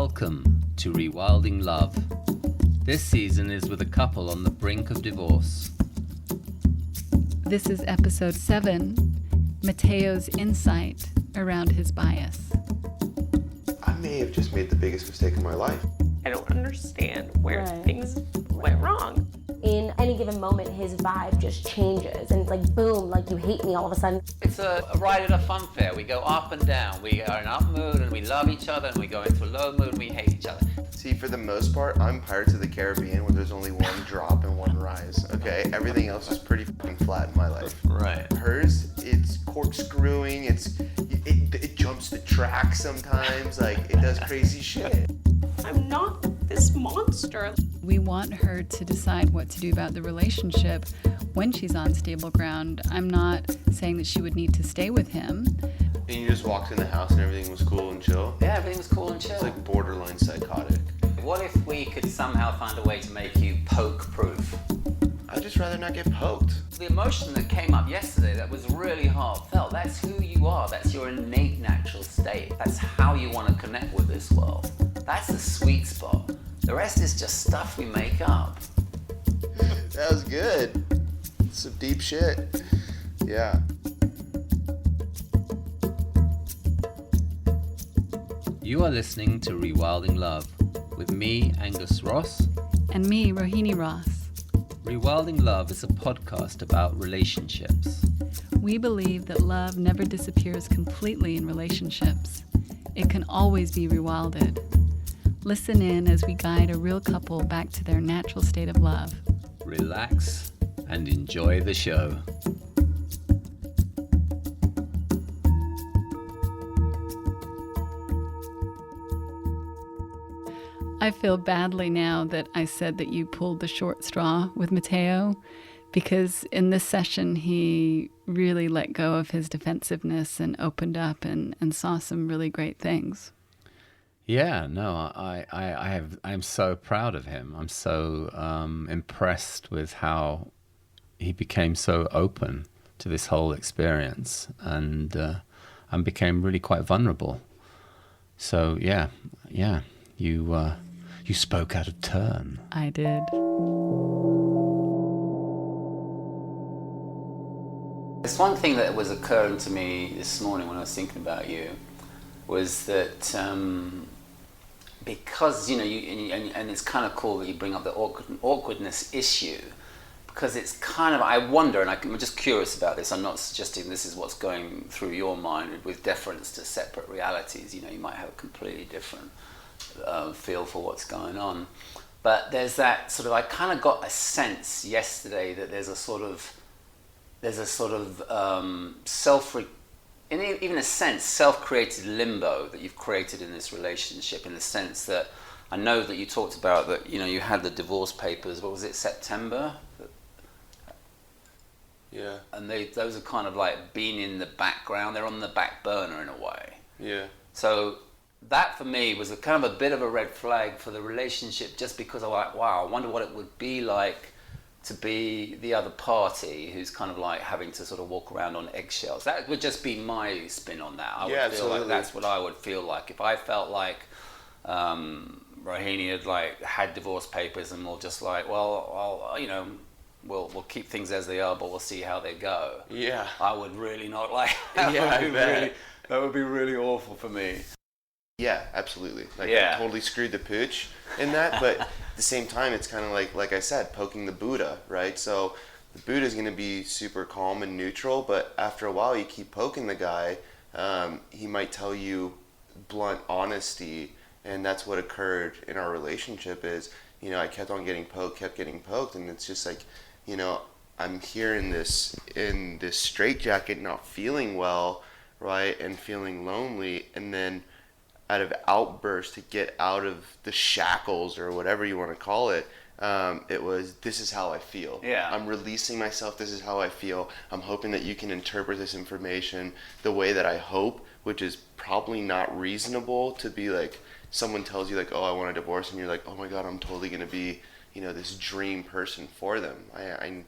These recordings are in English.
Welcome to Rewilding Love. This season is with a couple on the brink of divorce. This is episode 7, Mateo's insight around his bias. I may have just made the biggest mistake of my life. I don't understand where things went wrong. In any given moment, his vibe just changes and it's like, boom, like you hate me all of a sudden. It's a ride at a fun fair. We go up and down. We are in up mood and we love each other, and we go into a low mood and we hate each other. See, for the most part, I'm Pirates of the Caribbean where there's only one drop and one rise, okay? Everything else is pretty fucking flat in my life. Right. Hers, it's corkscrewing, it jumps the track sometimes, like, it does crazy shit. I'm not this monster. We want her to decide what to do about the relationship when she's on stable ground. I'm not saying that she would need to stay with him. And you just walked in the house and everything was cool and chill? Yeah, everything was cool and chill. It's like borderline psychotic. What if we could somehow find a way to make you poke-proof? I'd just rather not get poked. The emotion that came up yesterday that was really heartfelt, that's who you are. That's your innate natural state. That's how you want to connect with this world. That's the sweet spot. The rest is just stuff we make up. That was good. Some deep shit. Yeah. You are listening to Rewilding Love with me, Angus Ross. And me, Rohini Ross. Rewilding Love is a podcast about relationships. We believe that love never disappears completely in relationships. It can always be rewilded. Listen in as we guide a real couple back to their natural state of love. Relax and enjoy the show. I feel badly now that I said that you pulled the short straw with Mateo, because in this session he really let go of his defensiveness and opened up and saw some really great things. Yeah, no, I'm so proud of him. I'm so impressed with how he became so open to this whole experience and became really quite vulnerable. So yeah, you spoke out of turn. I did. There's one thing that was occurring to me this morning when I was thinking about you, was that because, you know, and it's kind of cool that you bring up the awkwardness issue, because it's kind of, I wonder, and I'm just curious about this, I'm not suggesting this is what's going through your mind with deference to separate realities. You know, you might have a completely different feel for what's going on. But there's that sort of, I kind of got a sense yesterday that there's a sort of even a sense, self-created limbo that you've created in this relationship, in the sense that I know that you talked about that, you know, you had the divorce papers, what was it, September? Yeah. And those are kind of like being in the background, they're on the back burner in a way. Yeah. So that for me was a kind of a bit of a red flag for the relationship, just because I'm like, wow, I wonder what it would be like to be the other party who's kind of like having to sort of walk around on eggshells. That would just be my spin on that. I would feel absolutely. like that's what I would feel like if I felt like Rohini had divorce papers and we're just like, well, we'll keep things as they are, but we'll see how they go. Yeah. I would really not like that. Yeah, That would be really awful for me. Yeah, absolutely. Like, Yeah. I totally screwed the pooch in that, but at the same time, it's kind of like I said, poking the Buddha, right? So the Buddha's going to be super calm and neutral, but after a while, you keep poking the guy, he might tell you blunt honesty, and that's what occurred in our relationship is, you know, I kept on getting poked, and it's just like, you know, I'm here in this straitjacket, not feeling well, right, and feeling lonely, and then out of outburst to get out of the shackles or whatever you want to call it, it was, this is how I feel. Yeah. I'm releasing myself, this is how I feel. I'm hoping that you can interpret this information the way that I hope, which is probably not reasonable to be like, someone tells you like, oh, I want a divorce, and you're like, oh my God, I'm totally going to be, you know, this dream person for them. I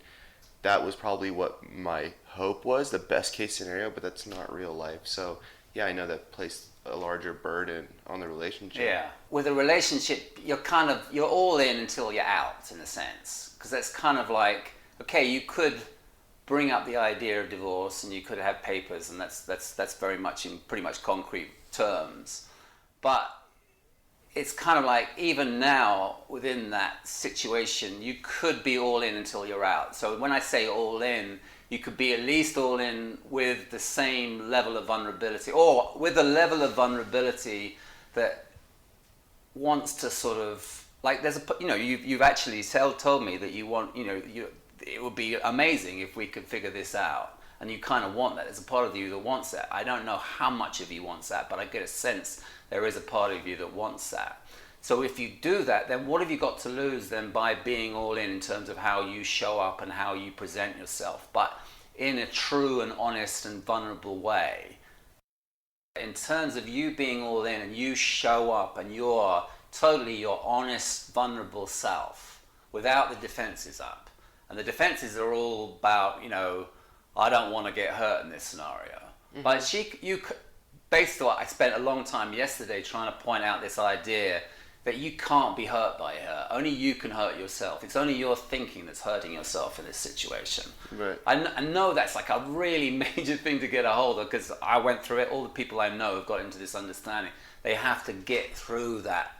that was probably what my hope was, the best case scenario, but that's not real life. So yeah, I know that placed a larger burden on the relationship. Yeah. With a relationship, you're all in until you're out, in a sense. Because that's kind of like, okay, you could bring up the idea of divorce and you could have papers, and that's very much in pretty much concrete terms. But it's kind of like, even now, within that situation, you could be all in until you're out. So when I say all in, you could be at least all in with the same level of vulnerability, or with a level of vulnerability that wants to sort of, like, there's a, you've actually told me that you want, it would be amazing if we could figure this out. And you kind of want that. There's a part of you that wants that. I don't know how much of you wants that, but I get a sense there is a part of you that wants that. So if you do that, then what have you got to lose then by being all in terms of how you show up and how you present yourself, but in a true and honest and vulnerable way? In terms of you being all in and you show up and you're totally your honest, vulnerable self without the defenses up. And the defenses are all about, I don't want to get hurt in this scenario. Mm-hmm. But based on what I spent a long time yesterday trying to point out this idea that you can't be hurt by her. Only you can hurt yourself. It's only your thinking that's hurting yourself in this situation. Right. I know that's like a really major thing to get a hold of, because I went through it. All the people I know have got into this understanding. They have to get through that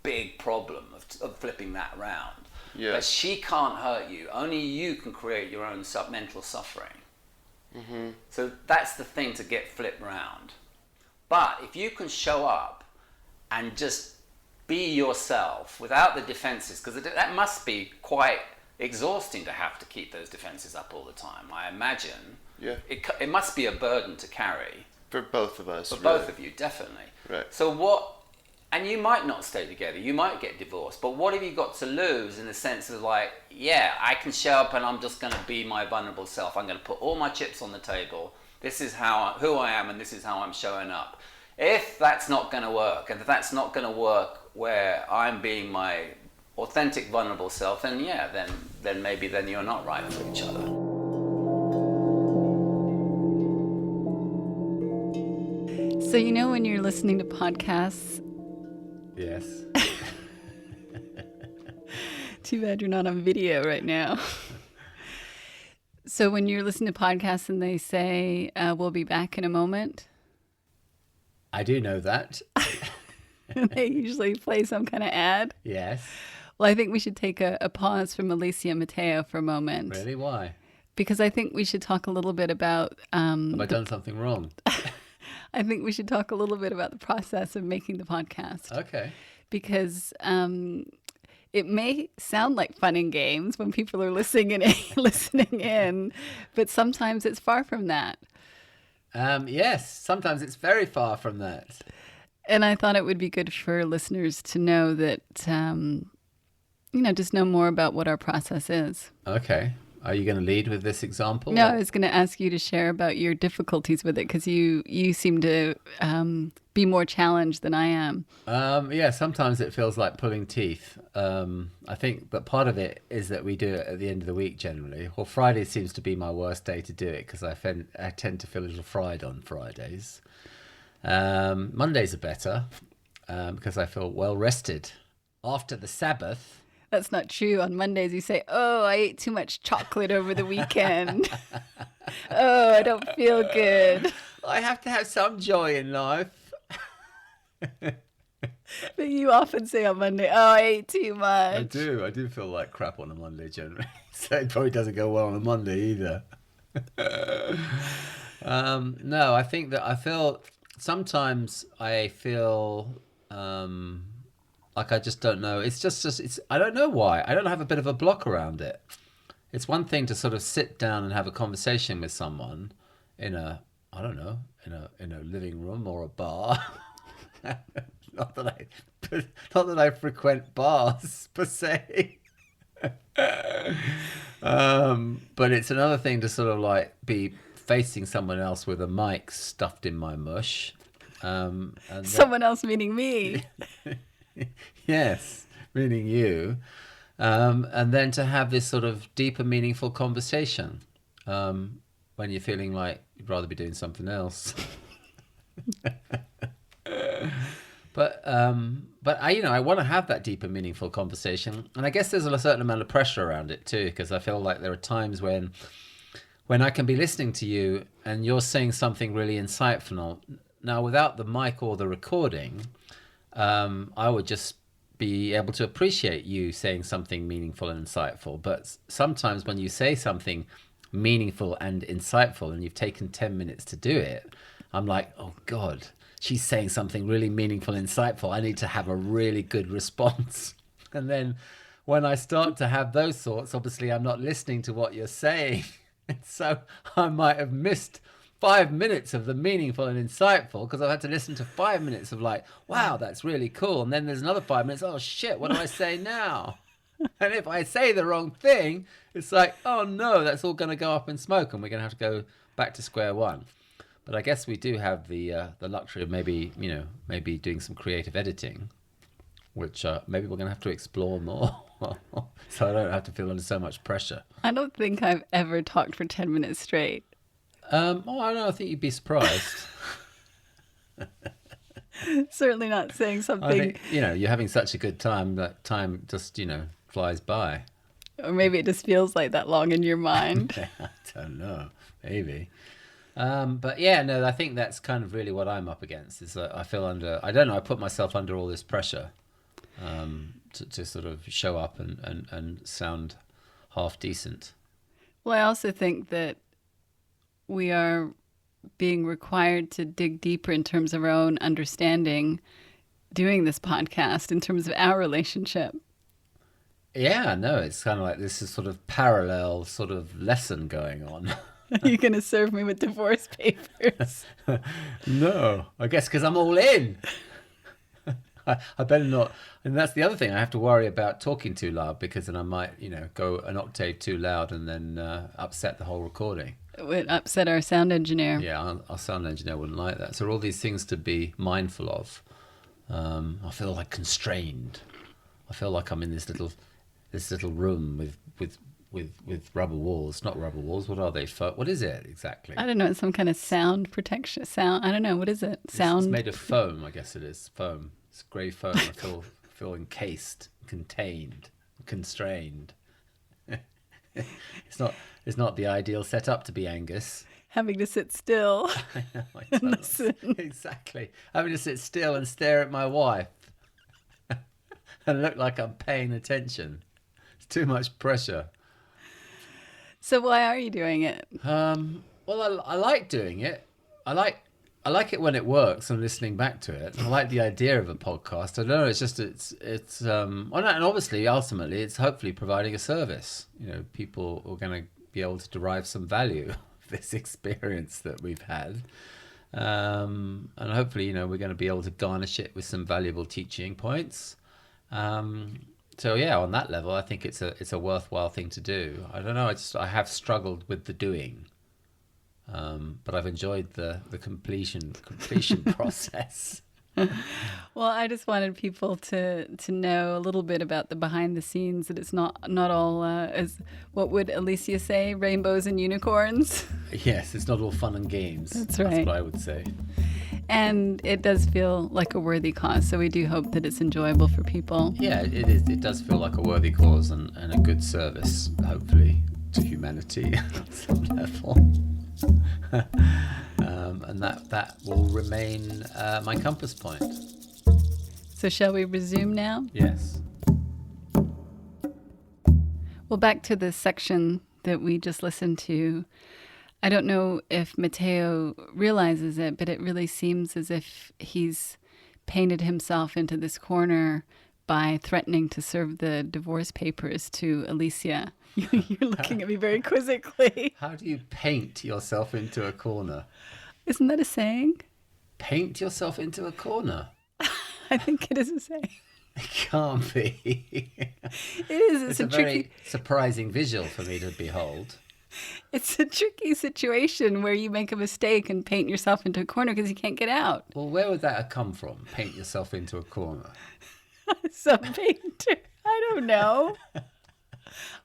big problem of flipping that around. Yeah. But she can't hurt you. Only you can create your own mental suffering. Mm-hmm. So that's the thing to get flipped around. But if you can show up and just be yourself without the defenses, because that must be quite exhausting to have to keep those defenses up all the time, I imagine. Yeah. It must be a burden to carry. For both of us. For both of you, definitely. Right. So and you might not stay together, you might get divorced, but what have you got to lose in the sense of like, yeah, I can show up and I'm just going to be my vulnerable self. I'm going to put all my chips on the table. This is who I am, and this is how I'm showing up. If that's not going to work, and if that's not going to work where I'm being my authentic, vulnerable self, then yeah, then maybe you're not right for each other. So when you're listening to podcasts. Yes. Too bad you're not on video right now. So when you're listening to podcasts and they say, we'll be back in a moment. I do know that. They usually play some kind of ad. Yes. Well, I think we should take a pause from Alicia and Mateo for a moment. Really? Why? Because I think we should talk a little bit about... Have I done something wrong? I think we should talk a little bit about the process of making the podcast. Okay. Because it may sound like fun and games when people are listening in, but sometimes it's far from that. Yes, sometimes it's very far from that. And I thought it would be good for listeners to know that, just know more about what our process is. Okay. Are you going to lead with this example? No, I was going to ask you to share about your difficulties with it, because you seem to be more challenged than I am. Yeah, sometimes it feels like pulling teeth. I think, but part of it is that we do it at the end of the week generally. Well, Friday seems to be my worst day to do it because I tend to feel a little fried on Fridays. Mondays are better because I feel well rested after the Sabbath. That's not true. On Mondays, you say, oh, I ate too much chocolate over the weekend. Oh, I don't feel good. I have to have some joy in life. But you often say on Monday, oh, I ate too much. I do feel like crap on a Monday generally. So it probably doesn't go well on a Monday either. No, I think that sometimes I feel like I just don't know. It's I don't know why. I don't have a bit of a block around it. It's one thing to sort of sit down and have a conversation with someone in a living room or a bar. Not that I frequent bars per se. But it's another thing to sort of like be facing someone else with a mic stuffed in my mush. And someone else meaning me. Yes, meaning you. And then to have this sort of deeper, meaningful conversation when you're feeling like you'd rather be doing something else. But I want to have that deeper, meaningful conversation, and I guess there's a certain amount of pressure around it too, because I feel like there are times when I can be listening to you and you're saying something really insightful. Now, without the mic or the recording, I would just be able to appreciate you saying something meaningful and insightful. But sometimes when you say something meaningful and insightful and you've taken 10 minutes to do it, I'm like, oh God, she's saying something really meaningful and insightful. I need to have a really good response. And then when I start to have those thoughts, obviously I'm not listening to what you're saying. And so I might have missed 5 minutes of the meaningful and insightful because I've had to listen to 5 minutes of like, wow, that's really cool. And then there's another 5 minutes, oh shit, what do I say now? And if I say the wrong thing, it's like, oh no, that's all going to go up in smoke and we're going to have to go back to square one. But I guess we do have the luxury of maybe doing some creative editing, which maybe we're going to have to explore more. So I don't have to feel under so much pressure. I don't think I've ever talked for 10 minutes straight. I don't know. I think you'd be surprised. Certainly not saying something. I think, you're having such a good time that time just, flies by. Or maybe it just feels like that long in your mind. I don't know. Maybe. But yeah, no, I think that's kind of really what I'm up against is that I feel I put myself under all this pressure to sort of show up and sound half decent. Well, I also think that we are being required to dig deeper in terms of our own understanding doing this podcast in terms of our relationship. Yeah, no, it's kind of like this is sort of parallel sort of lesson going on. Are you going to serve me with divorce papers? No, I guess because I'm all in. I better not. And that's the other thing. I have to worry about talking too loud because then I might, go an octave too loud and then upset the whole recording. It would upset our sound engineer. Yeah, our sound engineer wouldn't like that. So all these things to be mindful of. I feel like constrained. I feel like I'm in this little room with rubber walls. Not rubber walls. What are they? What is it exactly? I don't know. It's some kind of sound protection. I don't know. What is it? Sound. It's made of foam. I guess it is foam. It's grey foam. I feel encased, contained, constrained. It's not the ideal setup to be Angus. Having to sit still. I know, I don't listen. Exactly. Having to sit still and stare at my wife and look like I'm paying attention. It's too much pressure. So why are you doing it? Well, I like doing it. I like it when it works and listening back to it. I like the idea of a podcast. I don't know. It's just and obviously, ultimately, it's hopefully providing a service. People are going to be able to derive some value of this experience that we've had, and hopefully, we're going to be able to garnish it with some valuable teaching points. So yeah, on that level, I think it's a worthwhile thing to do. I don't know. I have struggled with the doing. But I've enjoyed the completion process. Well, I just wanted people to know a little bit about the behind the scenes, that it's not all, as what would Alicia say, rainbows and unicorns. Yes, it's not all fun and games. That's right. That's what I would say. And it does feel like a worthy cause, so we do hope that it's enjoyable for people. Yeah, it is. It does feel like a worthy cause and a good service, hopefully, to humanity on some level. And that will remain my compass point. So shall we resume now? Yes. Well, back to the section that we just listened to. I don't know if Mateo realizes it, but it really seems as if he's painted himself into this corner by threatening to serve the divorce papers to Alicia. You're looking at me very quizzically. How do you paint yourself into a corner? Isn't that a saying? Paint yourself into a corner? I think it is a saying. It can't be. It is. It's a very surprising visual for me to behold. It's a tricky situation where you make a mistake and paint yourself into a corner because you can't get out. Well, where would that have come from? Paint yourself into a corner. Some painter. I don't know.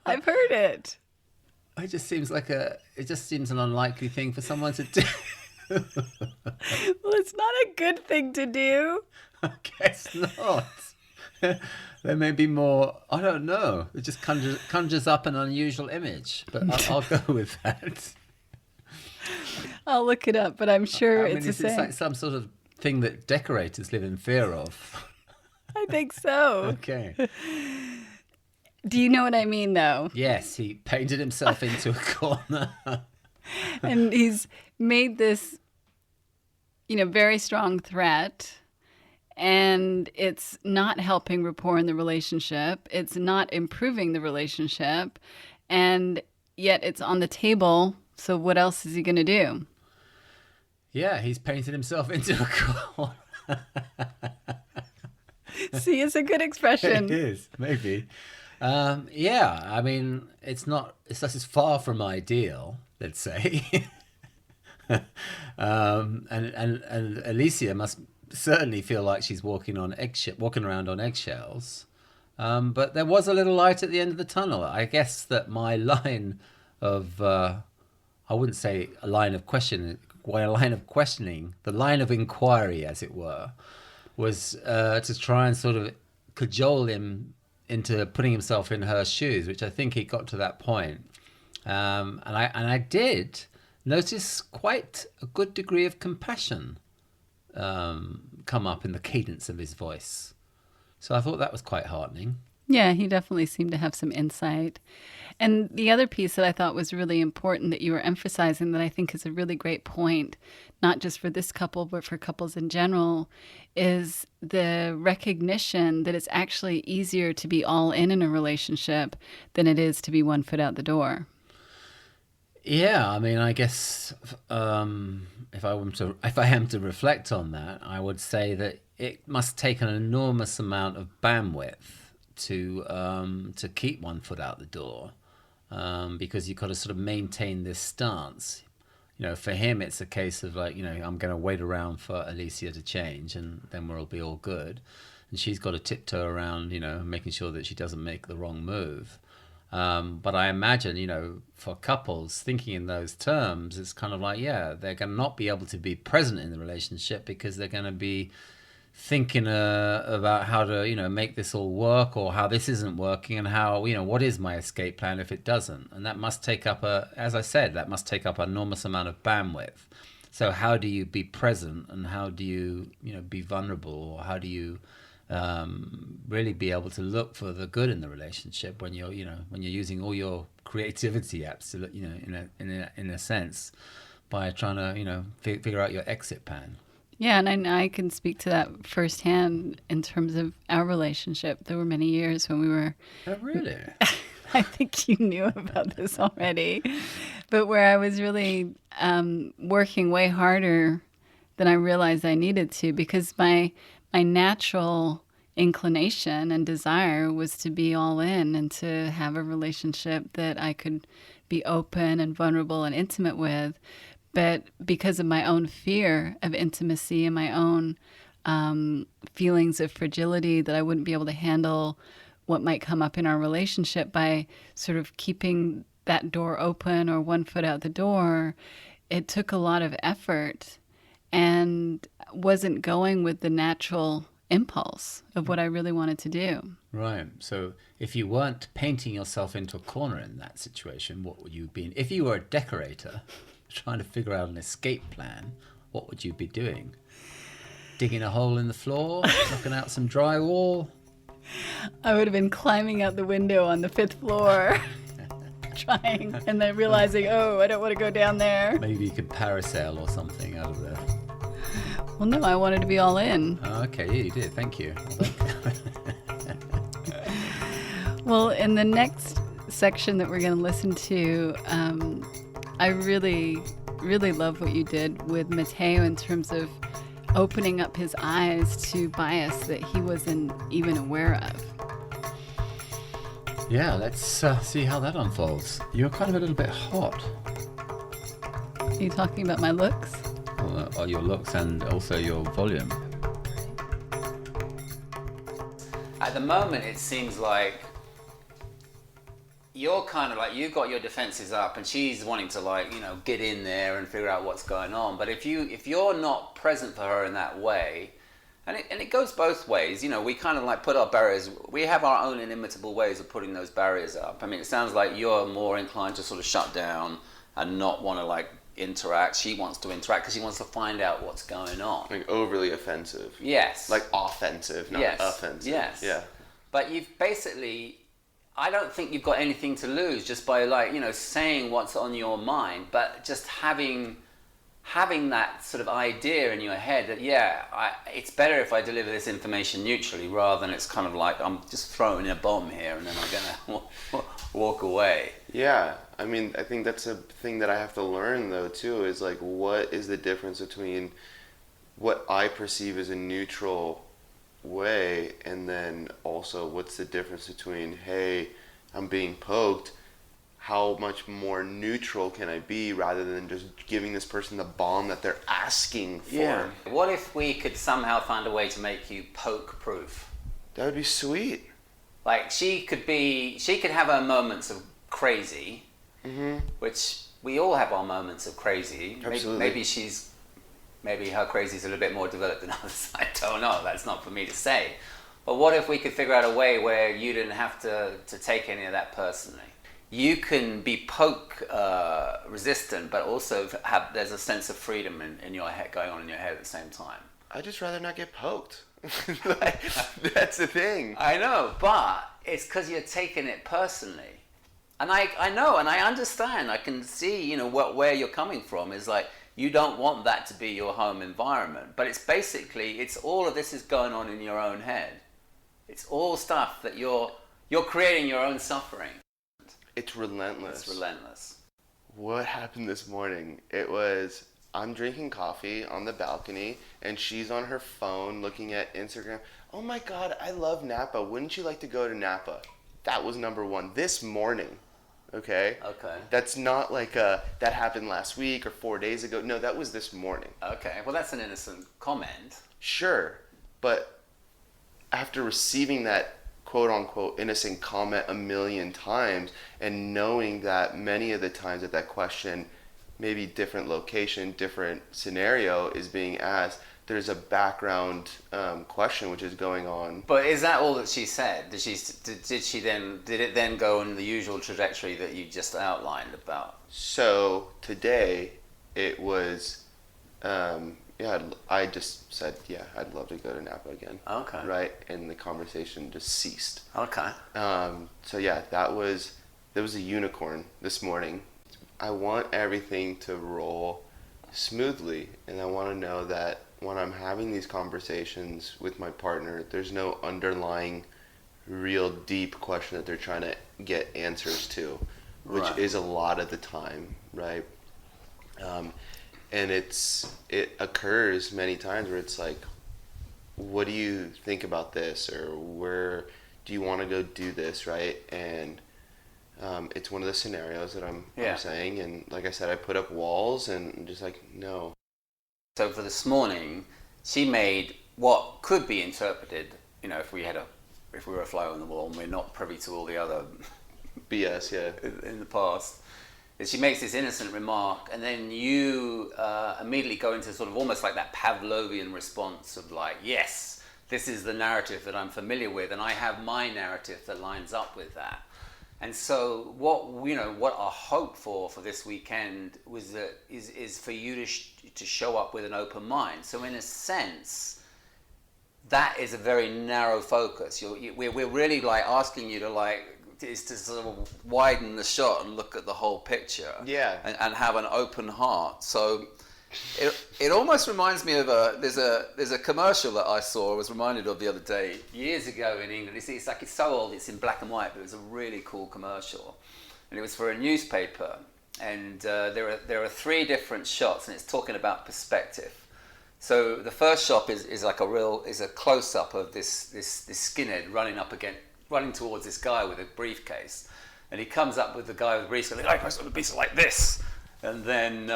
I've heard it. It just seems an unlikely thing for someone to do. Well, it's not a good thing to do. I guess not. There may be more. I don't know. It just conjures up an unusual image, but I'll go with that. I'll look it up, but I'm sure it's the it's same. like some sort of thing that decorators live in fear of. I think so. Okay. Do you know what I mean, though? Yes, he painted himself into a corner. And he's made this, very strong threat. And it's not helping rapport in the relationship. It's not improving the relationship. And yet it's on the table. So what else is he going to do? Yeah, he's painted himself into a corner. See, it's a good expression. It is, maybe. Yeah, I mean, it's as far from ideal, let's say. And Alicia must certainly feel like she's walking around on eggshells. But there was a little light at the end of the tunnel. I guess that my line of, I wouldn't say a line of questioning, the line of inquiry, as it were, was to try and sort of cajole him into putting himself in her shoes, which I think he got to that point. And I did notice quite a good degree of compassion come up in the cadence of his voice. So I thought that was quite heartening. Yeah, he definitely seemed to have some insight. And the other piece that I thought was really important that you were emphasizing that I think is a really great point, not just for this couple, but for couples in general, is the recognition that it's actually easier to be all in a relationship than it is to be one foot out the door. Yeah, I mean, I guess if I am to reflect on that, I would say that it must take an enormous amount of bandwidth to keep one foot out the door, because you've got to sort of maintain this stance. For him, it's a case of like, I'm going to wait around for Alicia to change, and then we'll be all good. And she's got to tiptoe around, making sure that she doesn't make the wrong move. But I imagine, for couples thinking in those terms, it's kind of like, yeah, they're going to not be able to be present in the relationship because they're going to be thinking about how to, make this all work, or how this isn't working, and how, what is my escape plan if it doesn't? And that must take up as I said, that must take up an enormous amount of bandwidth. So how do you be present, and how do you, be vulnerable, or how do you really be able to look for the good in the relationship when you're using all your creativity absolutely, in a sense, by trying to, figure out your exit plan. Yeah, and I can speak to that firsthand in terms of our relationship. There were many years when we were... Oh, really? I think you knew about this already. But where I was really working way harder than I realized I needed to, because my natural inclination and desire was to be all in and to have a relationship that I could be open and vulnerable and intimate with. But because of my own fear of intimacy and my own feelings of fragility, that I wouldn't be able to handle what might come up in our relationship by sort of keeping that door open or one foot out the door, it took a lot of effort and wasn't going with the natural impulse of what I really wanted to do. Right. So if you weren't painting yourself into a corner in that situation, what would you be? If you were a decorator trying to figure out an escape plan, what would you be doing? Digging a hole in the floor, knocking out some drywall? I would have been climbing out the window on the 5th floor, trying, and then realizing, I don't want to go down there. Maybe you could parasail or something out of there. Well, no, I wanted to be all in. Oh, okay, yeah, you did. Thank you. Well, in the next section that we're going to listen to, I really, really love what you did with Mateo in terms of opening up his eyes to bias that he wasn't even aware of. Yeah, let's see how that unfolds. You're kind of a little bit hot. Are you talking about my looks? Well, your looks and also your volume. At the moment, it seems like you're kind of like, you've got your defenses up and she's wanting to like, get in there and figure out what's going on. But if you're not present for her in that way, and it goes both ways, we kind of like put our barriers, we have our own inimitable ways of putting those barriers up. I mean, it sounds like you're more inclined to sort of shut down and not want to like interact. She wants to interact because she wants to find out what's going on. Like overly offensive. Yes. Like offensive, not offensive. Yes. Yeah. But you've basically, I don't think you've got anything to lose just by like, saying what's on your mind, but just having that sort of idea in your head that, it's better if I deliver this information neutrally rather than it's kind of like I'm just throwing a bomb here and then I'm going to walk away. Yeah. I mean, I think that's a thing that I have to learn though too, is like, what is the difference between what I perceive as a neutral way and then also what's the difference between, hey, I'm being poked, how much more neutral can I be rather than just giving this person the bomb that they're asking for? Yeah. What if we could somehow find a way to make you poke proof? That would be sweet. Like she could have her moments of crazy, which we all have our moments of crazy. Absolutely. Maybe her crazy is a little bit more developed than others. I don't know. That's not for me to say. But what if we could figure out a way where you didn't have to take any of that personally? You can be poke resistant, but also there's a sense of freedom in your head going on in your head at the same time. I'd just rather not get poked. That's the thing. I know, but it's because you're taking it personally. And I know, and I understand. I can see, where you're coming from is like, you don't want that to be your home environment. But it's all of this is going on in your own head. It's all stuff that you're creating your own suffering. It's relentless. It's relentless. What happened this morning? It was, I'm drinking coffee on the balcony and she's on her phone looking at Instagram. Oh my God, I love Napa. Wouldn't you like to go to Napa? That was number one this morning. Okay? Okay. That's not like that happened last week or 4 days ago. No, that was this morning. Okay. Well, that's an innocent comment. Sure. But after receiving that quote-unquote innocent comment a million times and knowing that many of the times that question, maybe different location, different scenario is being asked, there's a background question which is going on. But is that all that she said? Did it then go in the usual trajectory that you just outlined about? So today it was, I just said, I'd love to go to Napa again. Okay. Right? And the conversation just ceased. Okay. There was a unicorn this morning. I want everything to roll smoothly, and I want to know that when I'm having these conversations with my partner, there's no underlying real deep question that they're trying to get answers to, which is a lot of the time, right? And it occurs many times where it's like, what do you think about this, or where do you want to go do this, right? And it's one of the scenarios that I'm saying, and like I said, I put up walls and I'm just like, no. So for this morning, she made what could be interpreted, if we were a fly on the wall and we're not privy to all the other BS, in the past. She makes this innocent remark, and then you immediately go into sort of almost like that Pavlovian response of like, yes, this is the narrative that I'm familiar with, and I have my narrative that lines up with that. And so what our hope for this weekend was that is for you to show up with an open mind. So in a sense, that is a very narrow focus. We're really like asking you to sort of widen the shot and look at the whole picture. Yeah. And have an open heart. So it almost reminds me of there's a commercial that I was reminded of the other day years ago in England. It's so old, it's in black and white, but it was a really cool commercial, and it was for a newspaper, and there are 3 different shots, and it's talking about perspective. So the first shot is a close up of this skinhead running towards this guy with a briefcase, and he comes up with the guy with the briefcase, like, I saw the piece like this, and then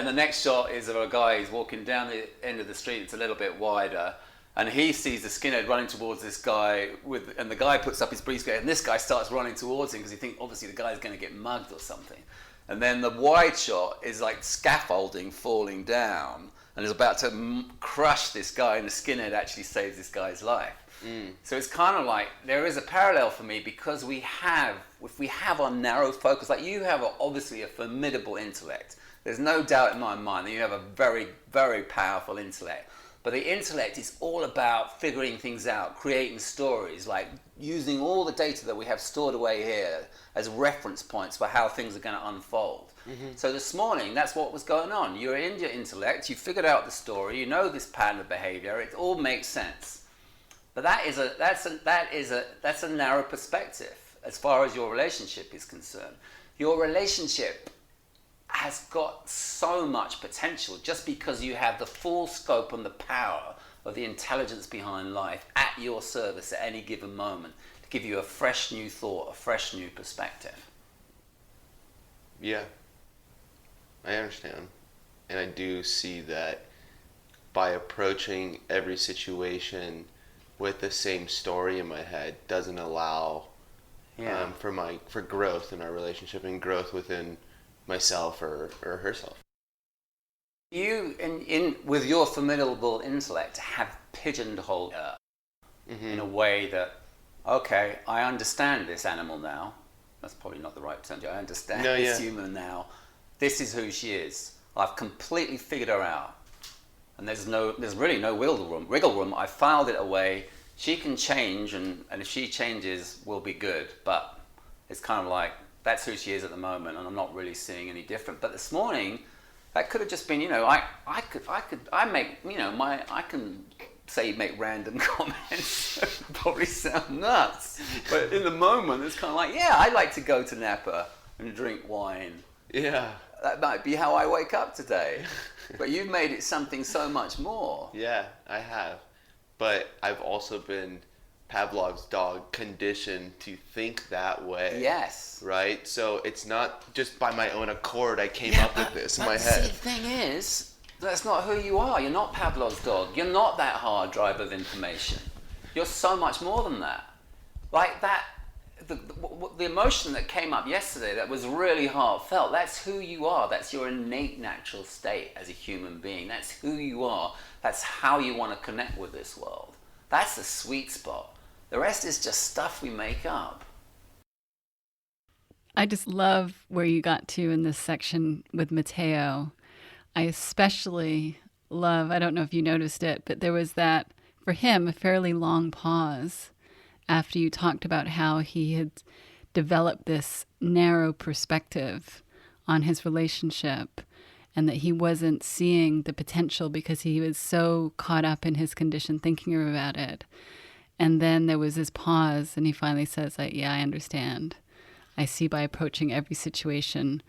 the next shot is of a guy who's walking down the end of the street. It's a little bit wider, And he sees the skinhead running towards this guy and the guy puts up his briefcase, and this guy starts running towards him because he thinks obviously the guy's going to get mugged or something. And then the wide shot is like scaffolding falling down and is about to crush this guy, and the skinhead actually saves this guy's life. So it's kind of like there is a parallel for me, because if we have our narrow focus, like you have obviously a formidable intellect. There's no doubt in my mind that you have a very, very powerful intellect. But the intellect is all about figuring things out, creating stories, like using all the data that we have stored away here as reference points for how things are going to unfold. So this morning, that's what was going on. You're in your intellect, you figured out the story, you know this pattern of behavior, it all makes sense. But that's a narrow perspective as far as your relationship is concerned. Your relationship has got so much potential just because you have the full scope and the power of the intelligence behind life at your service at any given moment to give you a fresh new thought, a fresh new perspective. Yeah, I understand. And I do see that by approaching every situation with the same story in my head doesn't allow for growth in our relationship and growth within myself or herself. You, with your formidable intellect, have pigeonholed her in a way that, okay, I understand this animal now. That's probably not the right term. I understand this human now. This is who she is. I've completely figured her out. And there's really no wiggle room. I filed it away. She can change, and if she changes, we'll be good. But it's kind of like, that's who she is at the moment, and I'm not really seeing any different. But this morning, that could have just been, I can make random comments, probably sound nuts. But in the moment, it's kind of like, I'd like to go to Napa and drink wine. Yeah. That might be how I wake up today. But you've made it something so much more. Yeah, I have. But I've also been Pavlov's dog, conditioned to think that way. Yes. Right? So it's not just by my own accord I came up with this in my head. See, the thing is, that's not who you are. You're not Pavlov's dog. You're not that hard drive of information. You're so much more than that. Like that, the emotion that came up yesterday that was really heartfelt, that's who you are. That's your innate natural state as a human being. That's who you are. That's how you want to connect with this world. That's the sweet spot. The rest is just stuff we make up. I just love where you got to in this section with Mateo. I especially love, I don't know if you noticed it, but there was that, for him, a fairly long pause after you talked about how he had developed this narrow perspective on his relationship and that he wasn't seeing the potential because he was so caught up in his condition thinking about it. And then there was this pause and he finally says, I understand. I see by approaching every situation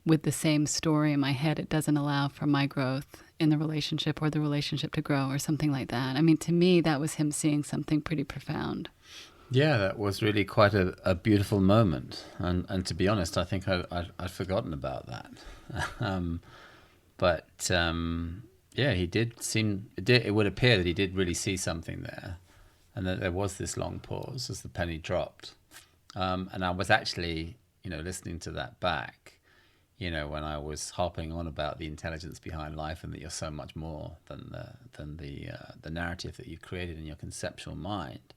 with the same story in my head, it doesn't allow for my growth in the relationship or the relationship to grow or something like that. I mean, to me, that was him seeing something pretty profound. Yeah, that was really quite a beautiful moment. And to be honest, I think I'd forgotten about that. He did seem, it would appear that he did really see something there. And that there was this long pause as the penny dropped. And I was actually, listening to that back, when I was harping on about the intelligence behind life and that you're so much more than the narrative that you've created in your conceptual mind.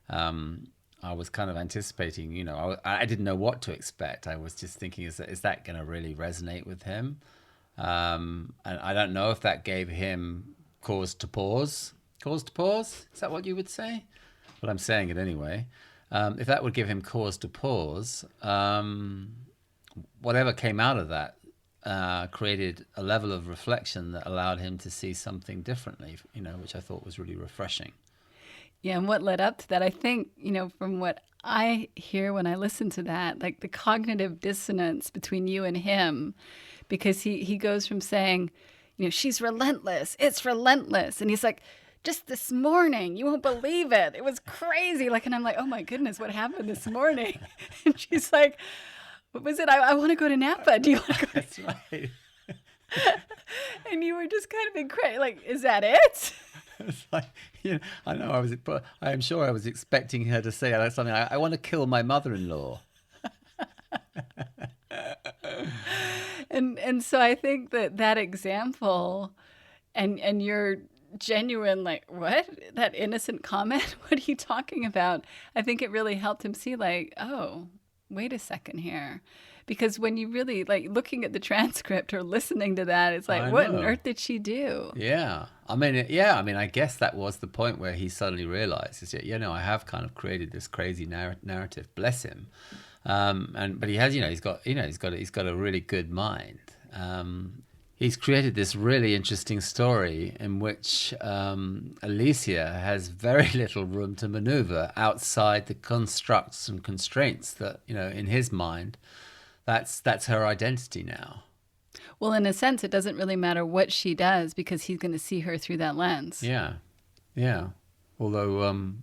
I was kind of anticipating, I didn't know what to expect. I was just thinking, is that going to really resonate with him? And I don't know if that gave him cause to pause. Cause to pause? Is that what you would say? Well, I'm saying it anyway. If that would give him cause to pause, whatever came out of that created a level of reflection that allowed him to see something differently, which I thought was really refreshing. Yeah, and what led up to that, I think, from what I hear when I listen to that, like the cognitive dissonance between you and him, because he goes from saying, she's relentless, it's relentless. And he's like, just this morning, you won't believe it. It was crazy. And I'm like, oh my goodness, what happened this morning? And she's like, what was it? I want to go to Napa. Do you want to go? That's right. And you were just kind of incredible. Like, is that it? It's like, I know I am sure I was expecting her to say something. I want to kill my mother-in-law. And so I think that example and your genuine, like, what? That innocent comment? What are you talking about? I think it really helped him see, like, oh, wait a second here. Because when you really, like, looking at the transcript or listening to that, it's like, what on earth did she do? Yeah. I mean, I guess that was the point where he suddenly realizes, I have kind of created this crazy narrative. Bless him. But he has, he's got a really good mind. He's created this really interesting story in which Alicia has very little room to maneuver outside the constructs and constraints that, in his mind, that's her identity now. Well, in a sense, it doesn't really matter what she does because he's going to see her through that lens. Yeah. Although,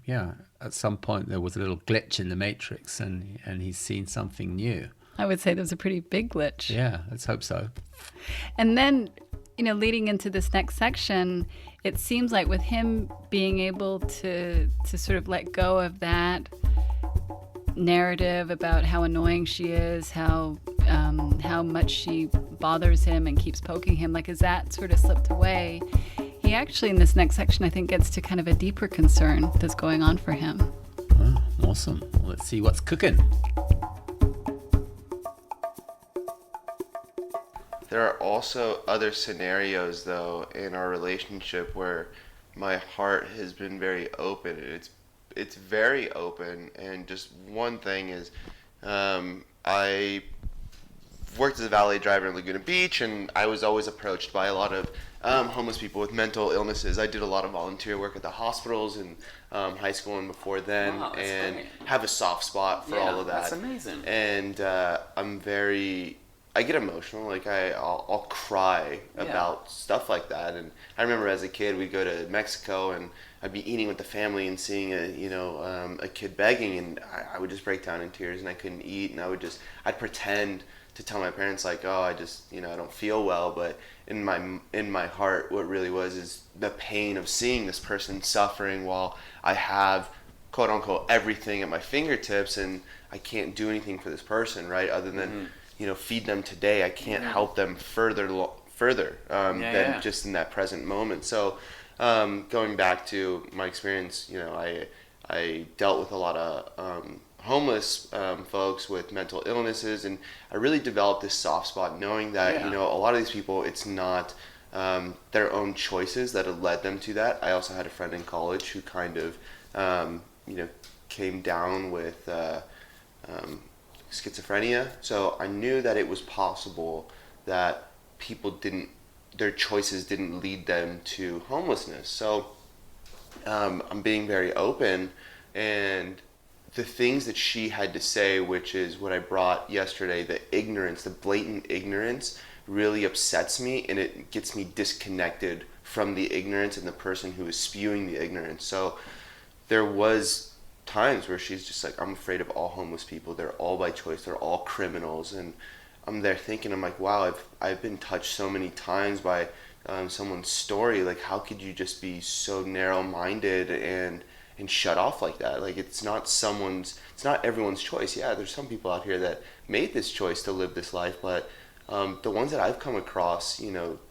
at some point there was a little glitch in the matrix and he's seen something new. I would say there's a pretty big glitch. Yeah, let's hope so. And then, leading into this next section, it seems like with him being able to sort of let go of that narrative about how annoying she is, how much she bothers him and keeps poking him, like as that sort of slipped away, he actually in this next section I think gets to kind of a deeper concern that's going on for him. Oh, awesome. Well, let's see what's cooking. There are also other scenarios, though, in our relationship where my heart has been very open. It's very open, and just one thing is, I worked as a valet driver in Laguna Beach, and I was always approached by a lot of homeless people with mental illnesses. I did a lot of volunteer work at the hospitals in high school and before then, and great. Have a soft spot for all of that. That's amazing. And I get emotional, like I'll cry about stuff like that. And I remember as a kid, we'd go to Mexico and I'd be eating with the family and seeing a kid begging, and I would just break down in tears and I couldn't eat, and I'd pretend to tell my parents like, oh, I just, I don't feel well, but in my heart, what really was is the pain of seeing this person suffering while I have quote unquote everything at my fingertips and I can't do anything for this person, right? Other than feed them today. I can't help them further than just in that present moment. So going back to my experience, I dealt with a lot of homeless folks with mental illnesses, and I really developed this soft spot knowing that a lot of these people, it's not their own choices that have led them to that. I also had a friend in college who kind of came down with schizophrenia, so I knew that it was possible that their choices didn't lead them to homelessness. So I'm being very open, and the things that she had to say, which is what I brought yesterday, the ignorance, the blatant ignorance, really upsets me, and it gets me disconnected from the ignorance and the person who is spewing the ignorance. So there was times where she's just like, I'm afraid of all homeless people. They're all by choice. They're all criminals. And I'm there thinking, I'm like, wow, I've been touched so many times by someone's story. Like, how could you just be so narrow-minded and shut off like that? Like, it's not everyone's choice. Yeah, there's some people out here that made this choice to live this life, but the ones that I've come across,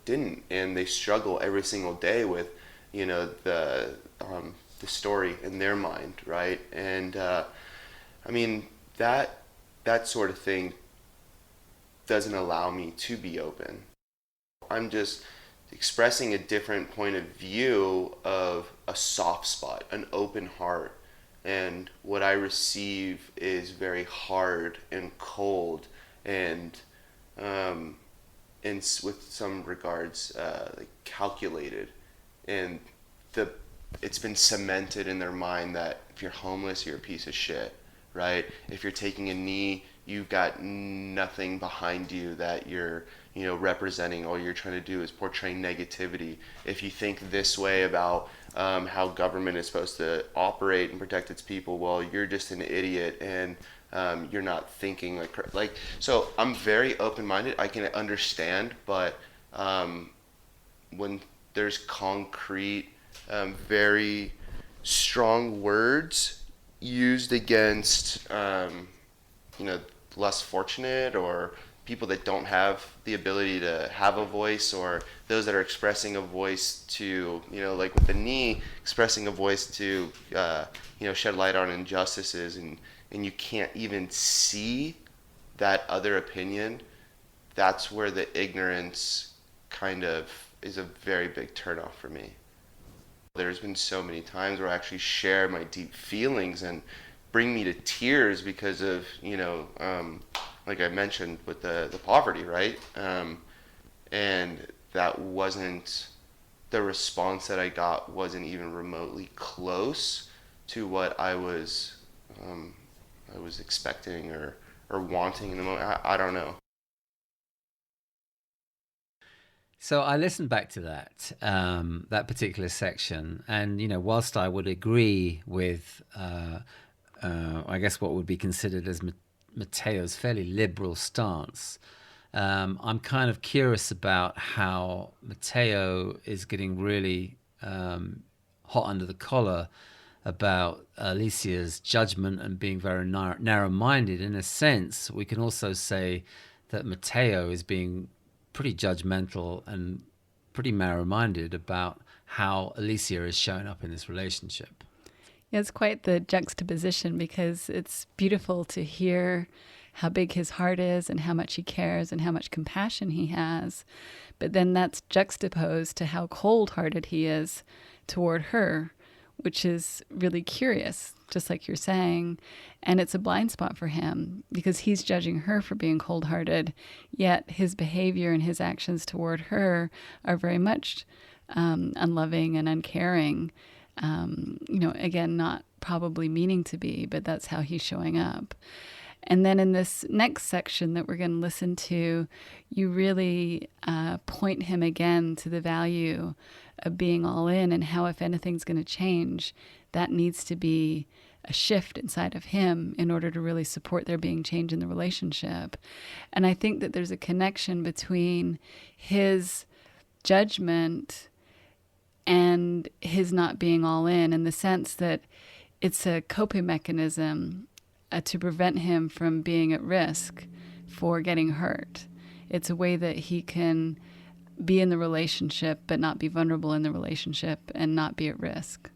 didn't, and they struggle every single day with, the story in their mind, right? And that sort of thing doesn't allow me to be open. I'm just expressing a different point of view of a soft spot, an open heart, and what I receive is very hard and cold, and with some regards like calculated, and it's been cemented in their mind that if you're homeless, you're a piece of shit, right? If you're taking a knee, you've got nothing behind you that you're, representing. All you're trying to do is portray negativity. If you think this way about how government is supposed to operate and protect its people, well, you're just an idiot, and you're not thinking like. So I'm very open-minded. I can understand, but when there's concrete very strong words used against, less fortunate or people that don't have the ability to have a voice, or those that are expressing a voice to, like with the knee, expressing a voice to, shed light on injustices, and you can't even see that other opinion. That's where the ignorance kind of is a very big turnoff for me. There's been so many times where I actually share my deep feelings and bring me to tears because of, like I mentioned with the poverty, right? And that wasn't, the response that I got wasn't even remotely close to what I was expecting or wanting in the moment. I don't know. So I listened back to that particular section, and whilst I would agree with, I guess what would be considered as Mateo's fairly liberal stance, I'm kind of curious about how Mateo is getting really hot under the collar about Alicia's judgment and being very narrow-minded. In a sense, we can also say that Mateo is being pretty judgmental and pretty narrow-minded about how Alicia is showing up in this relationship. Yeah, it's quite the juxtaposition, because it's beautiful to hear how big his heart is and how much he cares and how much compassion he has. But then that's juxtaposed to how cold-hearted he is toward her, which is really curious, just like you're saying. And it's a blind spot for him because he's judging her for being cold-hearted, yet his behavior and his actions toward her are very much unloving and uncaring. Again, not probably meaning to be, but that's how he's showing up. And then in this next section that we're going to listen to, you really point him again to the value of being all in, and how if anything's going to change, that needs to be a shift inside of him in order to really support there being change in the relationship. And I think that there's a connection between his judgment and his not being all in the sense that it's a coping mechanism to prevent him from being at risk for getting hurt. It's a way that he can be in the relationship but not be vulnerable in the relationship and not be at risk.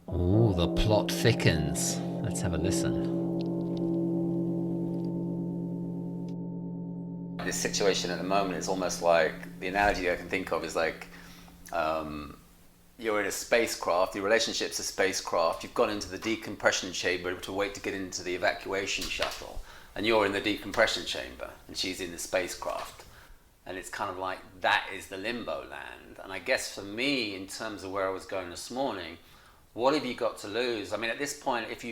Oh, the plot thickens. Let's have a listen. This situation at the moment is almost like, the analogy I can think of is like, you're in a spacecraft, your relationship's a spacecraft, you've gone into the decompression chamber to wait to get into the evacuation shuttle, and you're in the decompression chamber and she's in the spacecraft. And it's kind of like, that is the limbo land. And I guess for me, in terms of where I was going this morning, what have you got to lose? I mean, at this point, if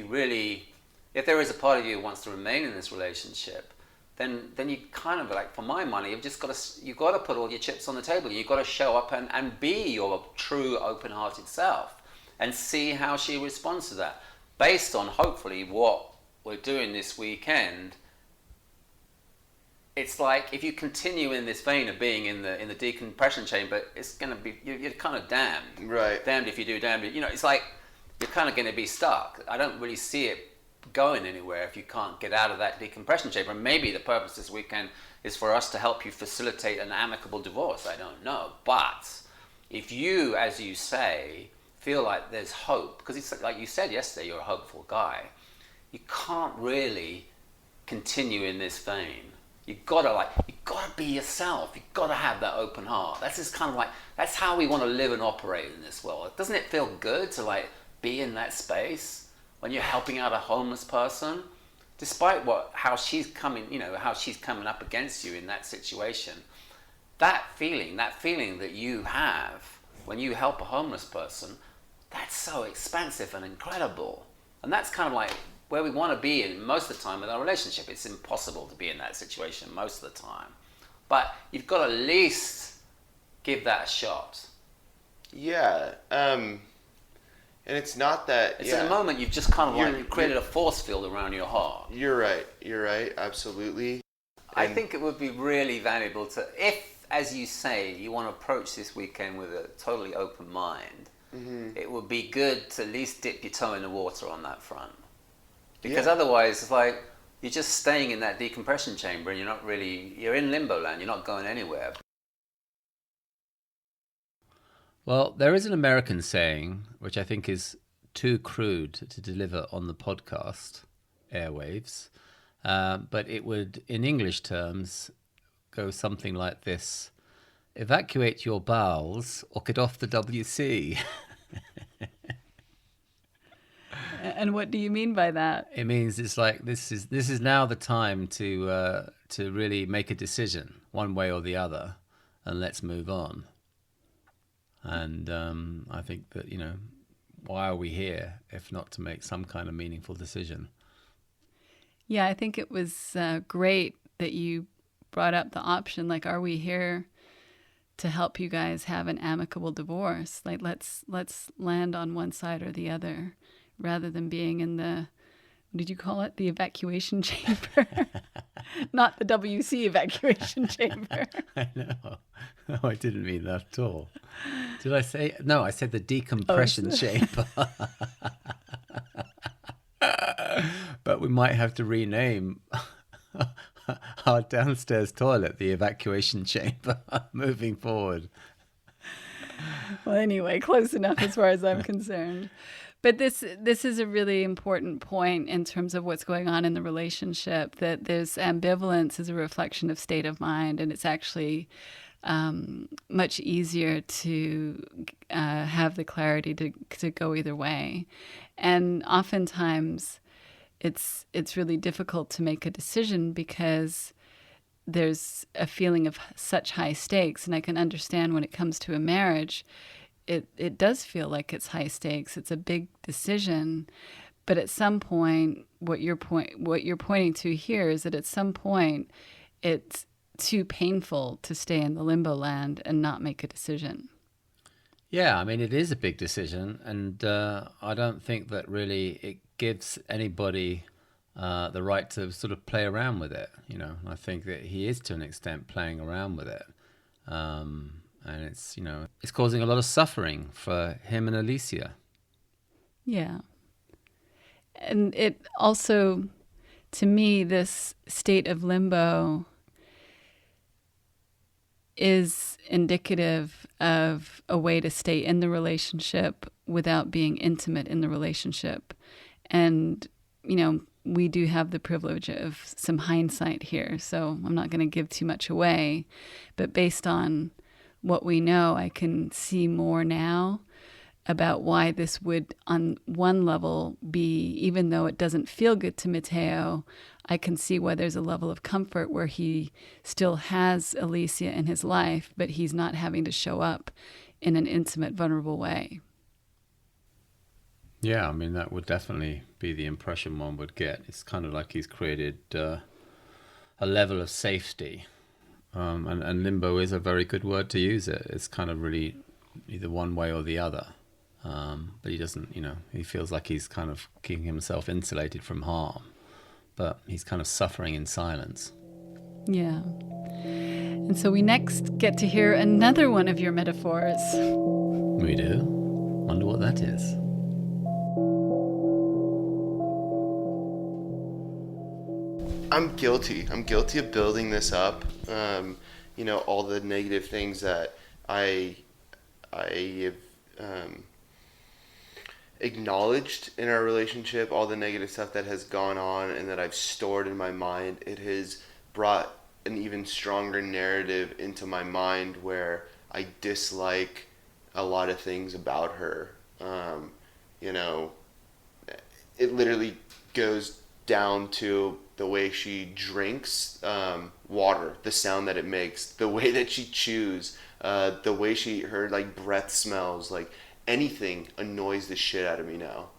there is a part of you who wants to remain in this relationship, then you kind of, like, for my money, you've got to put all your chips on the table. You've got to show up and be your true open-hearted self and see how she responds to that. Based on, hopefully, what we're doing this weekend, it's like, if you continue in this vein of being in the decompression chamber, it's going to be, you're kind of damned. Right. Damned if you do, damned if, it's like, you're kind of going to be stuck. I don't really see it going anywhere if you can't get out of that decompression chamber. And maybe the purpose this weekend is for us to help you facilitate an amicable divorce. I don't know. But if you, as you say, feel like there's hope, because it's like you said yesterday, you're a hopeful guy, you can't really continue in this vein. You've got to be yourself. You've got to have that open heart. That's just kind of like, that's how we want to live and operate in this world. Doesn't it feel good to like be in that space when you're helping out a homeless person, despite how she's coming up against you in that situation? That feeling that you have when you help a homeless person, that's so expansive and incredible. And that's kind of like where we want to be in most of the time with our relationship. It's impossible to be in that situation most of the time. But you've got to at least give that a shot. Yeah. And it's not that... It's in a moment you've just kind of like created a force field around your heart. You're right. Absolutely. I think it would be really valuable to, if, as you say, you want to approach this weekend with a totally open mind, it would be good to at least dip your toe in the water on that front. Because otherwise, it's like you're just staying in that decompression chamber and you're in limbo land, you're not going anywhere. Well, there is an American saying, which I think is too crude to deliver on the podcast airwaves, but it would, in English terms, go something like this: evacuate your bowels or get off the WC. And what do you mean by that? It means it's like this is now the time to really make a decision one way or the other, and let's move on. And I think that, why are we here if not to make some kind of meaningful decision? Yeah, I think it was great that you brought up the option. Like, are we here to help you guys have an amicable divorce? Like, let's land on one side or the other, rather than being in the, what did you call it? The evacuation chamber. Not the WC evacuation chamber. I know. No, I didn't mean that at all. Did I say? No, I said the decompression chamber. But we might have to rename our downstairs toilet the evacuation chamber moving forward. Well, anyway, close enough as far as I'm concerned. But this is a really important point in terms of what's going on in the relationship, that there's ambivalence as a reflection of state of mind, and it's actually much easier to have the clarity to go either way. And oftentimes it's really difficult to make a decision because there's a feeling of such high stakes. And I can understand when it comes to a marriage, it does feel like it's high stakes. It's a big decision. But at some point, what you're pointing to here is that at some point it's too painful to stay in the limbo land and not make a decision. Yeah, I mean, it is a big decision, and I don't think that really it gives anybody the right to sort of play around with it. I think that he is to an extent playing around with it, and it's it's causing a lot of suffering for him and Alicia. Yeah, and it also, to me, this state of limbo is indicative of a way to stay in the relationship without being intimate in the relationship. And, we do have the privilege of some hindsight here, so I'm not going to give too much away. But based on what we know, I can see more now about why this would, on one level, be, even though it doesn't feel good to Mateo, I can see why there's a level of comfort where he still has Alicia in his life, but he's not having to show up in an intimate, vulnerable way. Yeah, I mean, that would definitely be the impression one would get. It's kind of like he's created a level of safety. And limbo is a very good word to use it. It's kind of really either one way or the other. But he doesn't, he feels like he's kind of keeping himself insulated from harm. But he's kind of suffering in silence. Yeah. And so we next get to hear another one of your metaphors. We do? Wonder what that is. I'm guilty. I'm guilty of building this up. All the negative things that I have acknowledged in our relationship, all the negative stuff that has gone on and that I've stored in my mind, it has brought an even stronger narrative into my mind where I dislike a lot of things about her. It literally goes down to the way she drinks water, the sound that it makes, the way that she chews, the way her breath smells, anything annoys the shit out of me now.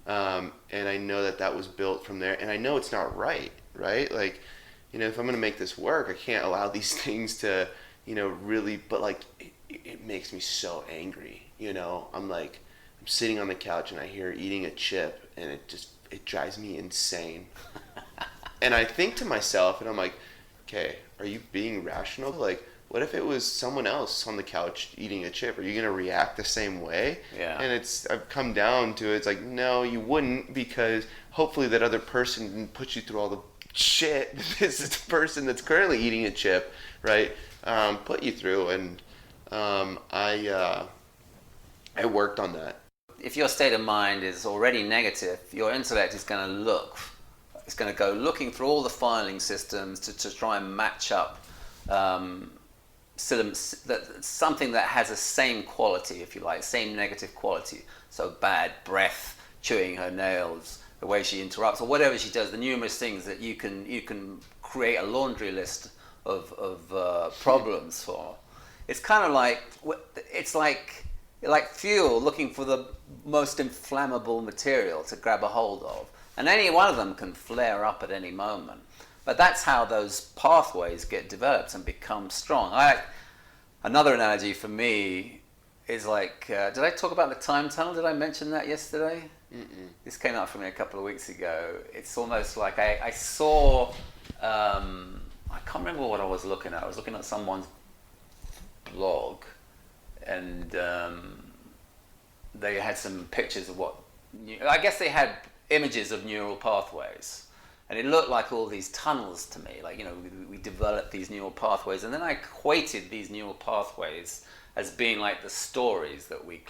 And I know that was built from there, and I know it's not right? If I'm gonna make this work, I can't allow these things to, really, but it makes me so angry, I'm sitting on the couch and I hear her eating a chip, and it drives me insane. And I think to myself, and I'm like, okay, are you being rational? what if it was someone else on the couch eating a chip? Are you going to react the same way? Yeah. And I've come down to it's like, no, you wouldn't, because hopefully that other person didn't put you through all the shit this person that's currently eating a chip, right, put you through. And I worked on that. If your state of mind is already negative, your intellect is going to go looking through all the filing systems to try and match up something that has the same quality, if you like, same negative quality. So bad breath, chewing her nails, the way she interrupts, or whatever she does, the numerous things that you can create a laundry list of problems for. It's kind of like, it's like fuel looking for the most inflammable material to grab a hold of. And any one of them can flare up at any moment. But that's how those pathways get developed and become strong. Another analogy for me is like, did I talk about the time tunnel? Did I mention that yesterday? Mm-mm. This came out for me a couple of weeks ago. It's almost like I saw, I can't remember what I was looking at. I was looking at someone's blog, and they had some pictures of I guess they had images of neural pathways. And it looked like all these tunnels to me, like, we developed these neural pathways, and then I equated these neural pathways as being like the stories that we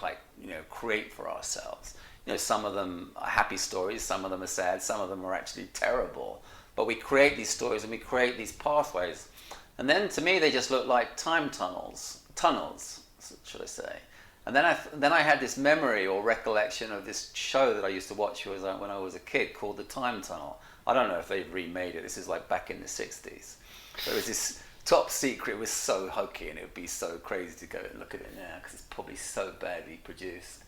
create for ourselves. Some of them are happy stories, some of them are sad, some of them are actually terrible. But we create these stories and we create these pathways. And then to me, they just look like time tunnels, should I say. And then I had this memory or recollection of this show that I used to watch when I was a kid called The Time Tunnel. I don't know if they've remade it. This is like back in the 60s. There was this top secret. It was so hokey, and it would be so crazy to go and look at it now because it's probably so badly produced.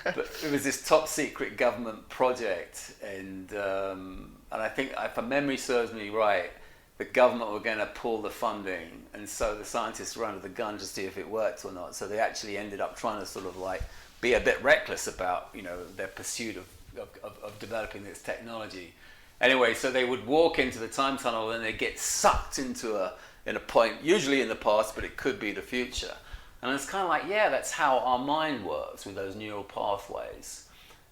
But it was this top secret government project, and I think, if my memory serves me right, the government were going to pull the funding, and so the scientists were under the gun to see if it worked or not. So they actually ended up trying to sort of like be a bit reckless about their pursuit of developing this technology. Anyway, so they would walk into the time tunnel and they'd get sucked into a point, usually in the past, but it could be the future. And it's kind of like, yeah, that's how our mind works with those neural pathways.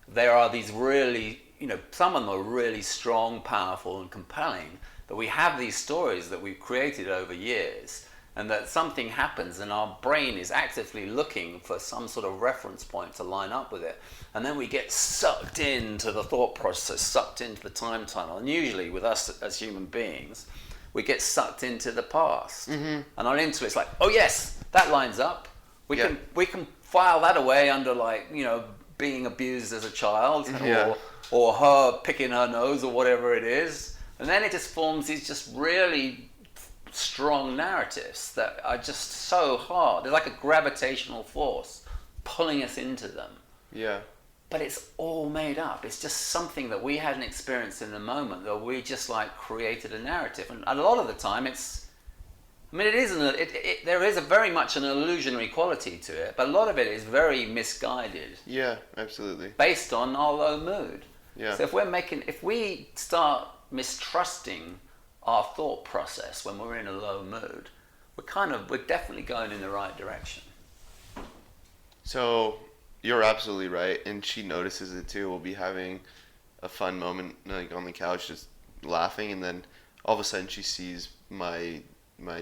There are these really, some of them are really strong, powerful, and compelling, but we have these stories that we've created over years, and that something happens and our brain is actively looking for some sort of reference point to line up with it. And then we get sucked into the thought process, sucked into the time tunnel. And usually with us as human beings, we get sucked into the past. Mm-hmm. And our intellect's like, oh yes, that lines up. We can file that away under being abused as a child, or her picking her nose or whatever it is. And then it just forms these just really strong narratives that are just so hard. They're like a gravitational force pulling us into them. Yeah. But it's all made up. It's just something that we hadn't experienced in the moment, that we just created a narrative. And a lot of the time there is very much an illusionary quality to it, but a lot of it is very misguided. Yeah, absolutely. Based on our low mood. Yeah. So if we start mistrusting our thought process when we're in a low mood, we're definitely going in the right direction. So you're absolutely right, and she notices it too. We'll be having a fun moment on the couch just laughing, and then all of a sudden she sees my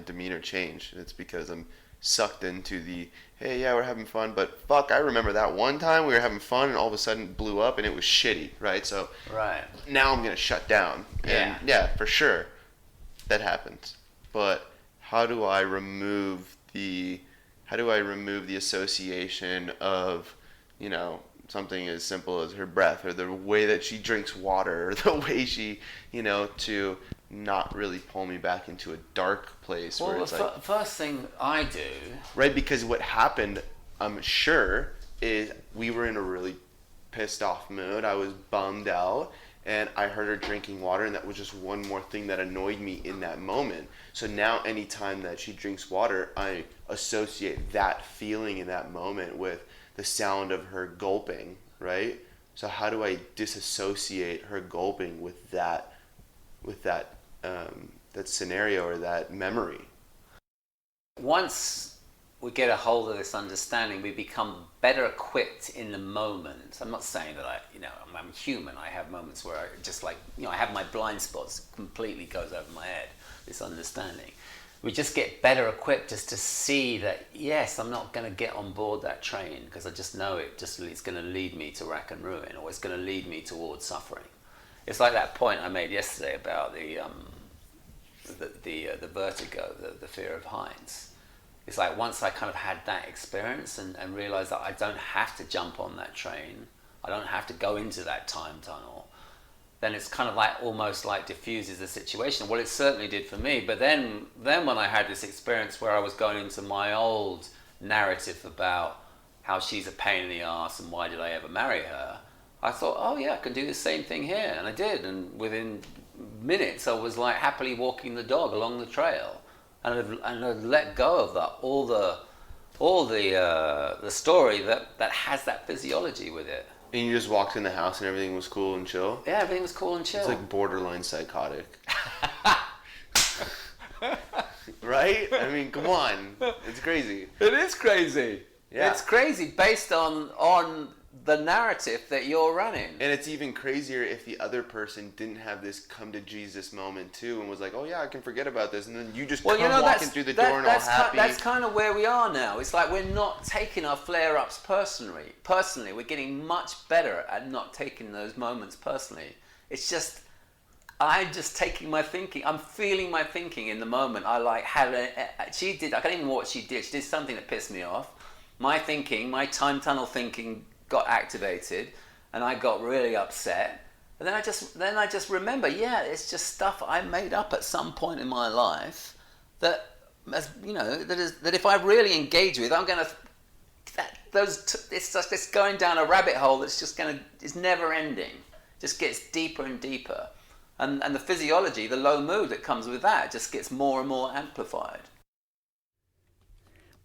demeanor change, and it's because I'm sucked into the, hey, yeah, we're having fun, but fuck, I remember that one time we were having fun and all of a sudden it blew up and it was shitty, right? So now I'm going to shut down. And yeah, for sure, that happens. But how do I remove the association of, something as simple as her breath, or the way that she drinks water, or the way she, to not really pull me back into a dark place where it's like... first thing I do... Right, because what happened, I'm sure, is we were in a really pissed off mood. I was bummed out, and I heard her drinking water, and that was just one more thing that annoyed me in that moment. So now anytime that she drinks water, I associate that feeling in that moment with the sound of her gulping, right? So how do I disassociate her gulping with that scenario or that memory? once we get a hold of this understanding, we become better equipped in the moment. I'm not saying that I'm human. I have moments where I just I have my blind spots, completely goes over my head, this understanding. We just get better equipped just to see that, yes, I'm not going to get on board that train because I just know it's going to lead me to rack and ruin, or it's going to lead me towards suffering. It's like that point I made yesterday about the vertigo, the fear of heights. It's like once I kind of had that experience and realized that I don't have to jump on that train, I don't have to go into that time tunnel, then it's kind of almost diffuses the situation. Well, it certainly did for me. But then when I had this experience where I was going into my old narrative about how she's a pain in the ass and why did I ever marry her, I thought, oh yeah, I can do the same thing here. And I did. And within minutes, I was happily walking the dog along the trail. And I'd let go of that, all the story that has that physiology with it. And you just walked in the house and everything was cool and chill? Yeah, everything was cool and chill. It's like borderline psychotic. Right? I mean, come on. It's crazy. It is crazy. Yeah. It's crazy based on the narrative that you're running. And it's even crazier if the other person didn't have this come to Jesus moment too and was like, oh yeah, I can forget about this. And then you just walking through the door and all happy. That's kind of where we are now. It's like we're not taking our flare-ups personally. We're getting much better at not taking those moments personally. It's just, I'm just taking my thinking. I'm feeling my thinking in the moment. I she did, I can't even know what she did. She did something that pissed me off. My thinking, my time tunnel thinking got activated and I got really upset. And then I just remember, yeah, it's just stuff I made up at some point in my life that if I really engage with, I'm going to, it's just it's going down a rabbit hole that's it's never ending. Just gets deeper and deeper. And the physiology, the low mood that comes with that just gets more and more amplified.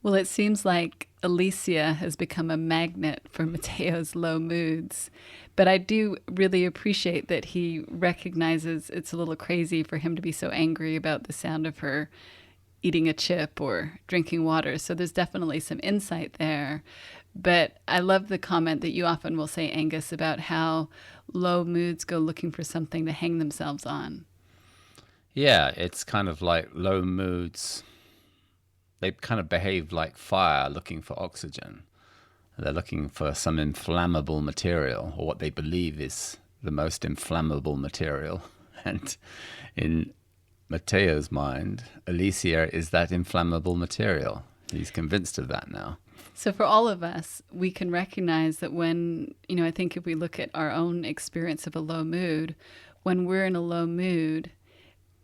Well, it seems like Alicia has become a magnet for Mateo's low moods. But I do really appreciate that he recognizes it's a little crazy for him to be so angry about the sound of her eating a chip or drinking water. So there's definitely some insight there. But I love the comment that you often will say, Angus, about how low moods go looking for something to hang themselves on. Yeah, it's kind of like low moods. They kind of behave like fire looking for oxygen. They're looking for some inflammable material, or what they believe is the most inflammable material. And in Mateo's mind, Alicia is that inflammable material. He's convinced of that now. So for all of us, we can recognize that when, I think if we look at our own experience of a low mood, when we're in a low mood,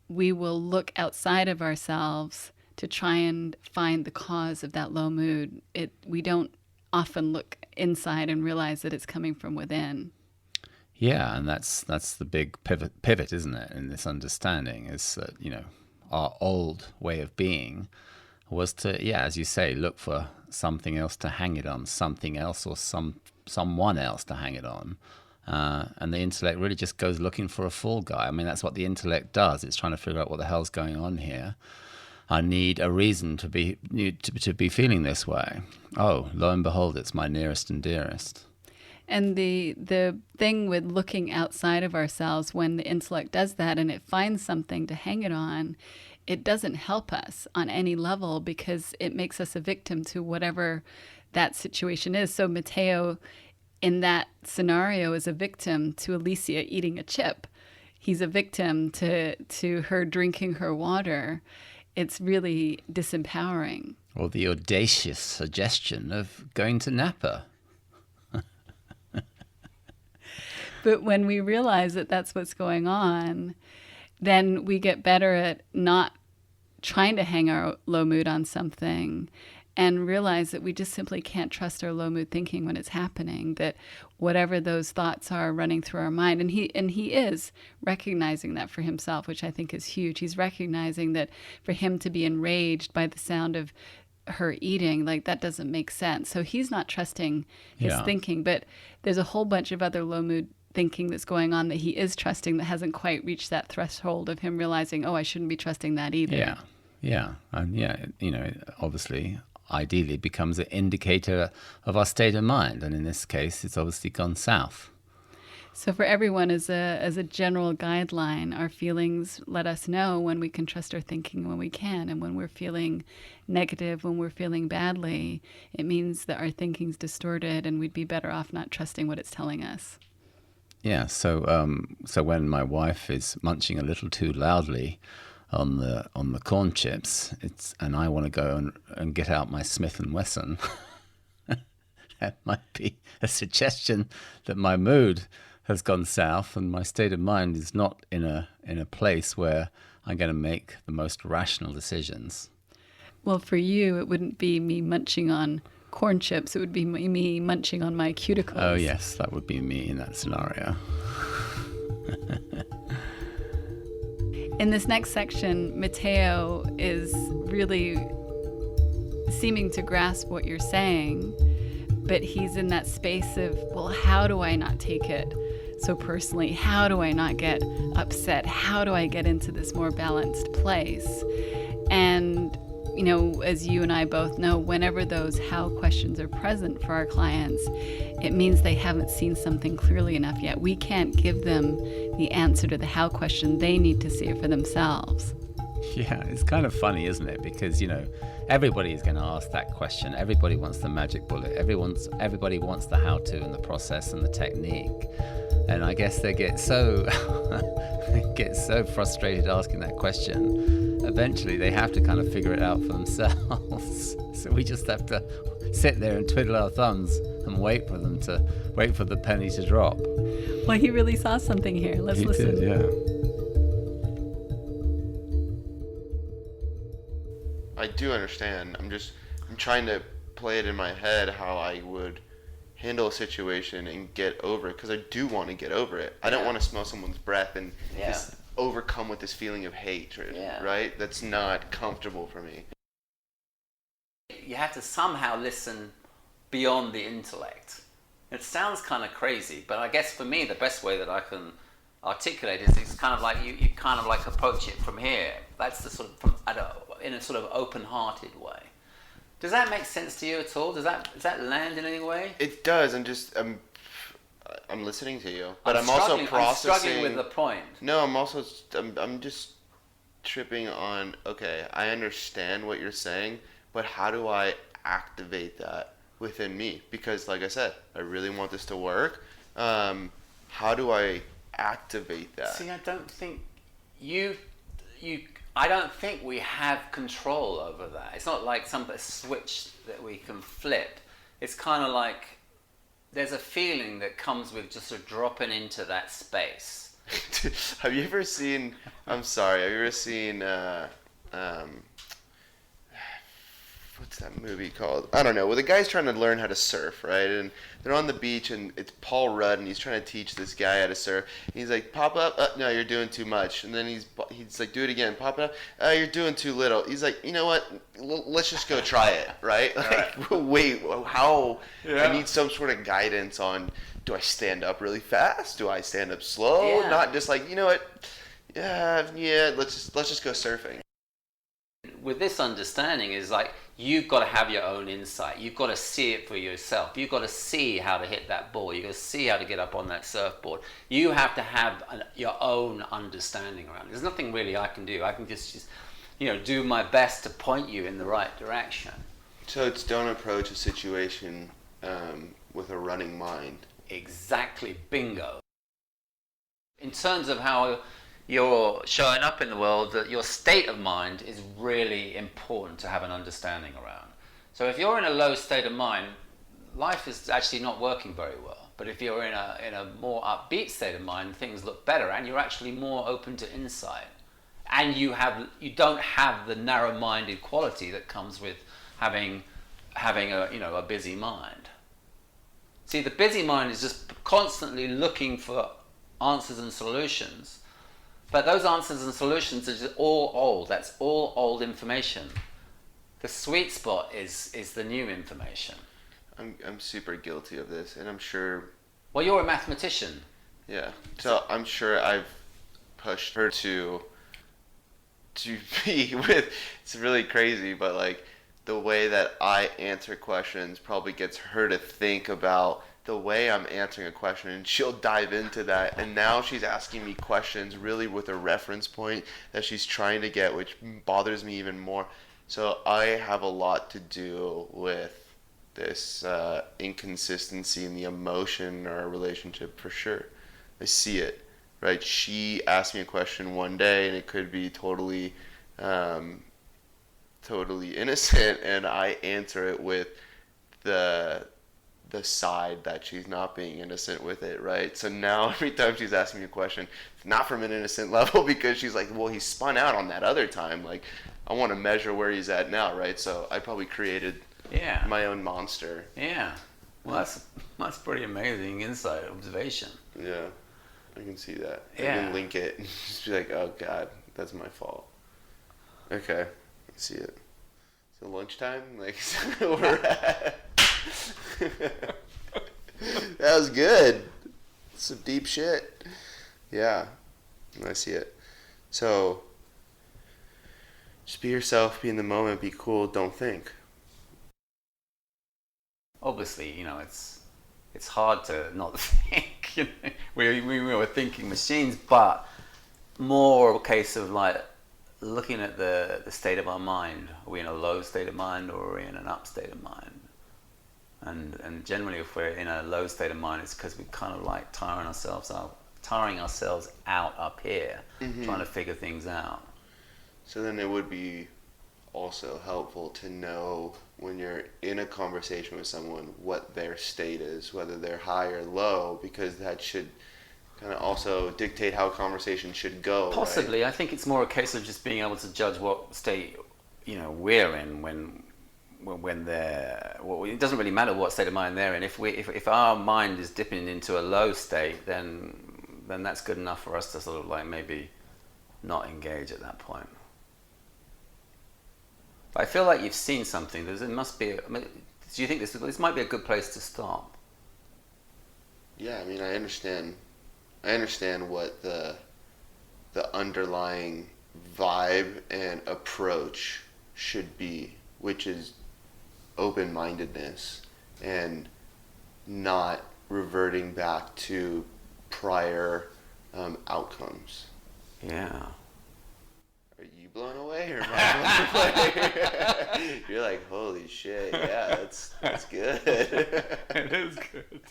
we will look outside of ourselves to try and find the cause of that low mood. We don't often look inside and realize that it's coming from within. Yeah, and that's the big pivot, isn't it, in this understanding, is that, our old way of being was to, as you say, look for something else to hang it on, something else or someone else to hang it on. And the intellect really just goes looking for a fall guy. I mean, that's what the intellect does. It's trying to figure out what the hell's going on here. I need a reason to be feeling this way. Oh, lo and behold, it's my nearest and dearest. And the thing with looking outside of ourselves, when the intellect does that and it finds something to hang it on, it doesn't help us on any level because it makes us a victim to whatever that situation is. So Mateo, in that scenario, is a victim to Alicia eating a chip. He's a victim to her drinking her water. It's really disempowering. Or the audacious suggestion of going to Napa. But when we realize that that's what's going on, then we get better at not trying to hang our low mood on something and realize that we just simply can't trust our low mood thinking when it's happening, that whatever those thoughts are running through our mind. And he is recognizing that for himself, which I think is huge. He's recognizing that for him to be enraged by the sound of her eating, that doesn't make sense. So he's not trusting his thinking, but there's a whole bunch of other low mood thinking that's going on that he is trusting that hasn't quite reached that threshold of him realizing, oh, I shouldn't be trusting that either. Yeah, and obviously, ideally becomes an indicator of our state of mind, and in this case, it's obviously gone south. So for everyone, as a general guideline, our feelings let us know when we can trust our thinking, when we can, and when we're feeling negative, when we're feeling badly, it means that our thinking's distorted, and we'd be better off not trusting what it's telling us. Yeah, so when my wife is munching a little too loudly on the corn chips, and I want to go and get out my Smith and Wesson, that might be a suggestion that my mood has gone south and my state of mind is not in a place where I'm going to make the most rational decisions. Well, for you, it wouldn't be me munching on corn chips. It would be me munching on my cuticles. Oh, yes, that would be me in that scenario. In this next section, Mateo is really seeming to grasp what you're saying, but he's in that space of, well, how do I not take it so personally? How do I not get upset? How do I get into this more balanced place? And as you and I both know, whenever those how questions are present for our clients, it means they haven't seen something clearly enough yet. We can't give them the answer to the how question. They need to see it for themselves. Yeah, it's kind of funny, isn't it? Because, everybody is going to ask that question. Everybody wants the magic bullet. Everybody wants the how-to and the process and the technique. And I guess they get so frustrated asking that question. Eventually, they have to kind of figure it out for themselves. So we just have to sit there and twiddle our thumbs and wait for the penny to drop. Well, he really saw something here. Let's listen. He did, yeah. I do understand. I'm trying to play it in my head how I would handle a situation and get over it, because I do want to get over it. I don't want to smell someone's breath and just overcome with this feeling of hatred, right? That's not comfortable for me. You have to somehow listen beyond the intellect. It sounds kind of crazy, but I guess for me the best way that I can articulate is it's kind of like you kind of like approach it from here. That's the sort of in a sort of open-hearted way. Does that make sense to you at all? Does that land in any way? It does. I'm listening to you, but I'm also processing. I'm struggling with the point. No, I'm just tripping on. Okay, I understand what you're saying, but how do I activate that within me? Because, like I said, I really want this to work. How do I activate that? See, I don't think I don't think we have control over that. It's not like some switch that we can flip. It's kind of like there's a feeling that comes with just sort of dropping into that space. Have you ever seen? I'm sorry. Have you ever seen? What's that movie called? I don't know. Well, the guy's trying to learn how to surf, right? And they're on the beach, and it's Paul Rudd, and he's trying to teach this guy how to surf. And he's like, pop up. No, you're doing too much. And then he's like, do it again. Pop up. You're doing too little. He's like, you know what? Let's just go try it, right? Like, wait, how? Yeah. I need some sort of guidance on, do I stand up really fast? Do I stand up slow? Yeah. Not just like, you know what? Yeah, let's just go surfing. With this understanding is like, you've got to have your own insight. You've got to see it for yourself. You've got to see how to hit that ball. You've got to see how to get up on that surfboard. You have to have your own understanding around it. There's nothing really I can do. I can just do my best to point you in the right direction. So it's don't approach a situation with a running mind. Exactly. Bingo. In terms of how you're showing up in the world, that your state of mind is really important to have an understanding around. So if you're in a low state of mind, life is actually not working very well. But if you're in a more upbeat state of mind, things look better, and you're actually more open to insight. And you don't have the narrow-minded quality that comes with having a busy mind. See, the busy mind is just constantly looking for answers and solutions. But those answers and solutions are just all old. That's all old information. The sweet spot is the new information. I'm super guilty of this, and I'm sure. Well, you're a mathematician. Yeah. So I'm sure I've pushed her to to be with. It's really crazy, but like the way that I answer questions probably gets her to think about the way I'm answering a question, and she'll dive into that. And now she's asking me questions really with a reference point that she's trying to get, which bothers me even more. So I have a lot to do with this inconsistency in the emotion in our relationship for sure. I see it, right? She asked me a question one day, and it could be totally innocent, and I answer it with the side that she's not being innocent with it, right? So now every time she's asking me a question, it's not from an innocent level, because she's like, well, he spun out on that other time. Like, I want to measure where he's at now, right? So I probably created my own monster. Yeah. Well, that's pretty amazing insight, observation. Yeah, I can see that. I Yeah. can link it and just be like, oh God, that's my fault. Okay, I see it. So lunchtime? Like, we're at... That was good. Some deep shit. Yeah, I see it. So, just be yourself, be in the moment, be cool, don't think. Obviously, it's hard to not think. We were thinking machines, but more a case of like looking at the state of our mind. Are we in a low state of mind, or are we in an up state of mind? And generally, if we're in a low state of mind, it's because we're kind of like tiring ourselves out up here, trying to figure things out. So then it would be also helpful to know when you're in a conversation with someone what their state is, whether they're high or low, because that should kind of also dictate how a conversation should go. Possibly. Right? I think it's more a case of just being able to judge what state we're in when they're. Well, it doesn't really matter what state of mind they're in. If our mind is dipping into a low state, then that's good enough for us to sort of like maybe not engage at that point. But I feel like you've seen something. There must be. Do you think this might be a good place to stop? Yeah, I mean, I understand what the underlying vibe and approach should be, which is open-mindedness and not reverting back to prior outcomes. Yeah. Are you blown away, or am I blown away? You're like, holy shit, yeah, that's good. It is good.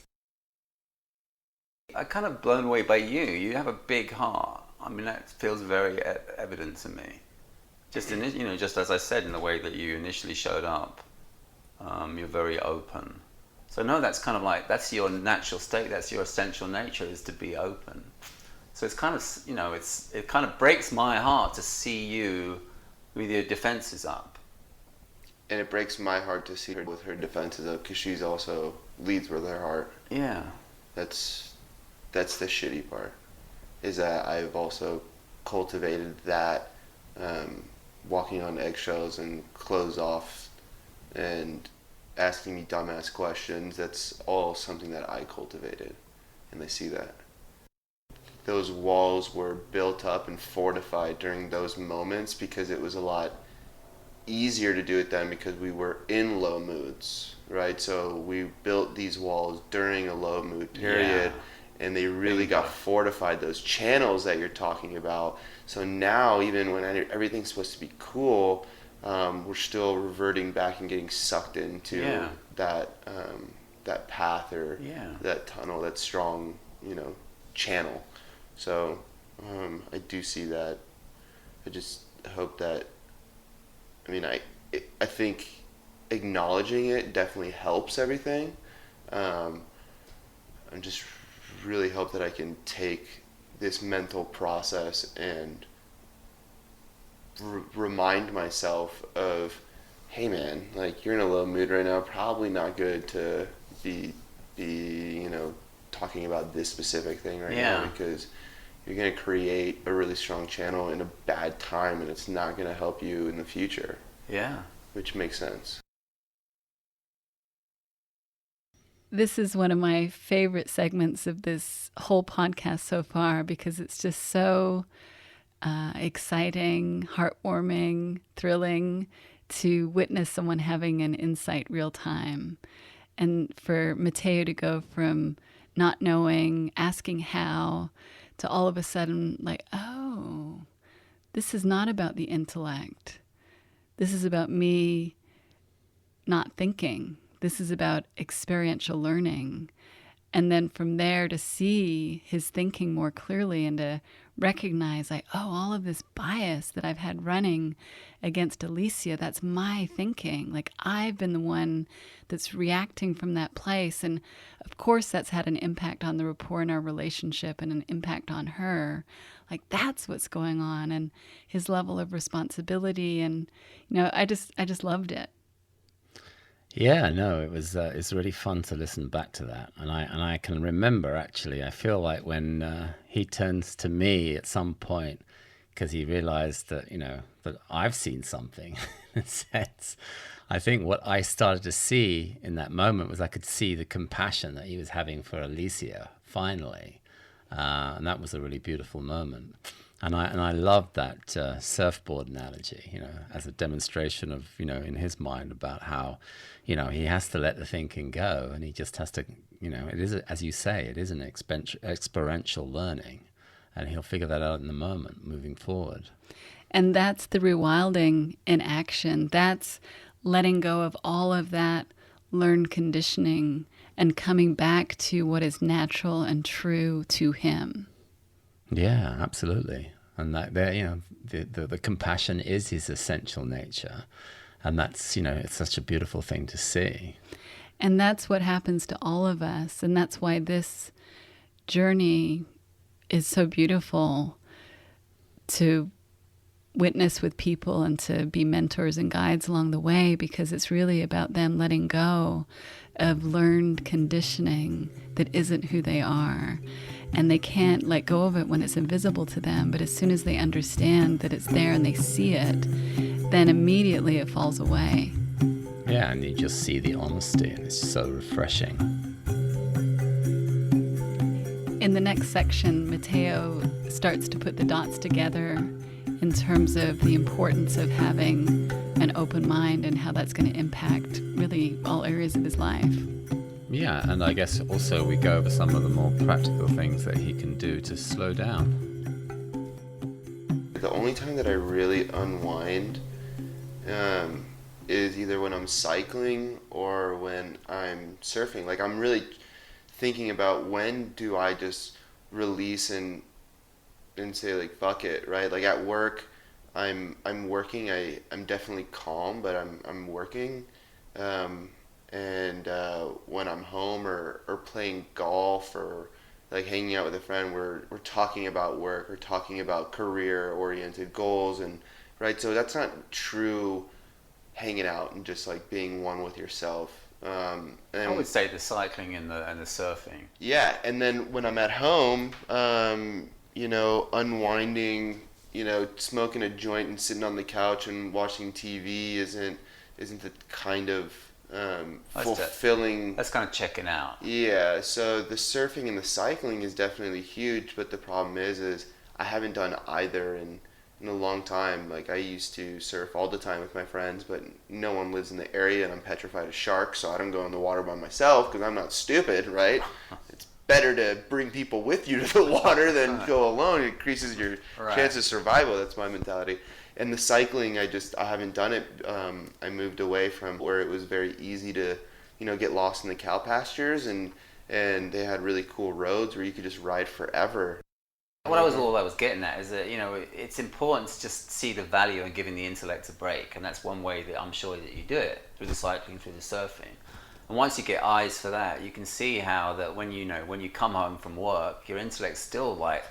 I'm kind of blown away by you. You have a big heart. I mean, that feels very evident to me. Just just as I said, in the way that you initially showed up, you're very open. So no, that's kind of like, that's your natural state. That's your essential nature, is to be open. So it's kind of, it kind of breaks my heart to see you with your defenses up. And it breaks my heart to see her with her defenses up, because she's also leads with her heart. Yeah. That's the shitty part, is that I've also cultivated that walking on eggshells and closed off and asking me dumbass questions. That's all something that I cultivated, and they see that. Those walls were built up and fortified during those moments, because it was a lot easier to do it then, because we were in low moods, right? So we built these walls during a low mood period. Yeah. And they really got fortified, those channels that you're talking about. So now, even when everything's supposed to be cool, we're still reverting back and getting sucked into that path, or that tunnel, that strong, channel. So I do see that. I just hope that. I mean, I think acknowledging it definitely helps everything. I'm just really hope that I can take this mental process and remind myself of, hey man, like, you're in a low mood right now, probably not good to be talking about this specific thing right now, because you're going to create a really strong channel in a bad time, and it's not going to help you in the future. Yeah. Which makes sense. This is one of my favorite segments of this whole podcast so far, because it's just so exciting, heartwarming, thrilling to witness someone having an insight real time. And for Mateo to go from not knowing, asking how, to all of a sudden like, oh, this is not about the intellect. This is about me not thinking. This is about experiential learning. And then from there to see his thinking more clearly and to recognize like, oh, all of this bias that I've had running against Alicia, that's my thinking. Like I've been the one that's reacting from that place. And of course that's had an impact on the rapport in our relationship and an impact on her. Like that's what's going on, and his level of responsibility. And, I just loved it. Yeah, no, it was it's really fun to listen back to that, and I can remember actually. I feel like when he turns to me at some point because he realized that that I've seen something in a sense. I think what I started to see in that moment was I could see the compassion that he was having for Alicia finally, and that was a really beautiful moment. And I loved that surfboard analogy, as a demonstration of, in his mind about how, he has to let the thinking go, and he just has to, it is, as you say, it is an experiential learning, and he'll figure that out in the moment moving forward. And that's the rewilding in action. That's letting go of all of that learned conditioning and coming back to what is natural and true to him. Yeah, absolutely. And that there, the compassion is his essential nature. And that's, it's such a beautiful thing to see. And that's what happens to all of us. And that's why this journey is so beautiful to witness with people and to be mentors and guides along the way, because it's really about them letting go of learned conditioning that isn't who they are. And they can't let go of it when it's invisible to them. But as soon as they understand that it's there and they see it, then immediately it falls away. Yeah, and you just see the honesty, and it's so refreshing. In the next section, Mateo starts to put the dots together in terms of the importance of having an open mind and how that's going to impact really all areas of his life. Yeah, and I guess also we go over some of the more practical things that he can do to slow down. The only time that I really unwind is either when I'm cycling or when I'm surfing. Like I'm really thinking about when do I just release and say like fuck it, right? Like at work, I'm working. I'm definitely calm, but I'm working. And when I'm home or playing golf or like hanging out with a friend, we're talking about work or talking about career-oriented goals, and right. So that's not true hanging out and just like being one with yourself. And I would say the cycling and the surfing. Yeah, and then when I'm at home, unwinding, smoking a joint and sitting on the couch and watching TV isn't the kind of fulfilling. That's kind of checking out. Yeah, so the surfing and the cycling is definitely huge, but the problem is I haven't done either in a long time. Like I used to surf all the time with my friends, but no one lives in the area, and I'm petrified of sharks, so I don't go in the water by myself because I'm not stupid, right? It's better to bring people with you to the water than go alone. It increases your chance of survival. That's my mentality. And the cycling, I haven't done it. I moved away from where it was very easy to, get lost in the cow pastures, and they had really cool roads where you could just ride forever. All I was getting at is that, it's important to just see the value in giving the intellect a break. And that's one way that I'm sure that you do it, through the cycling, through the surfing. And once you get eyes for that, you can see how that when you come home from work, your intellect's still like,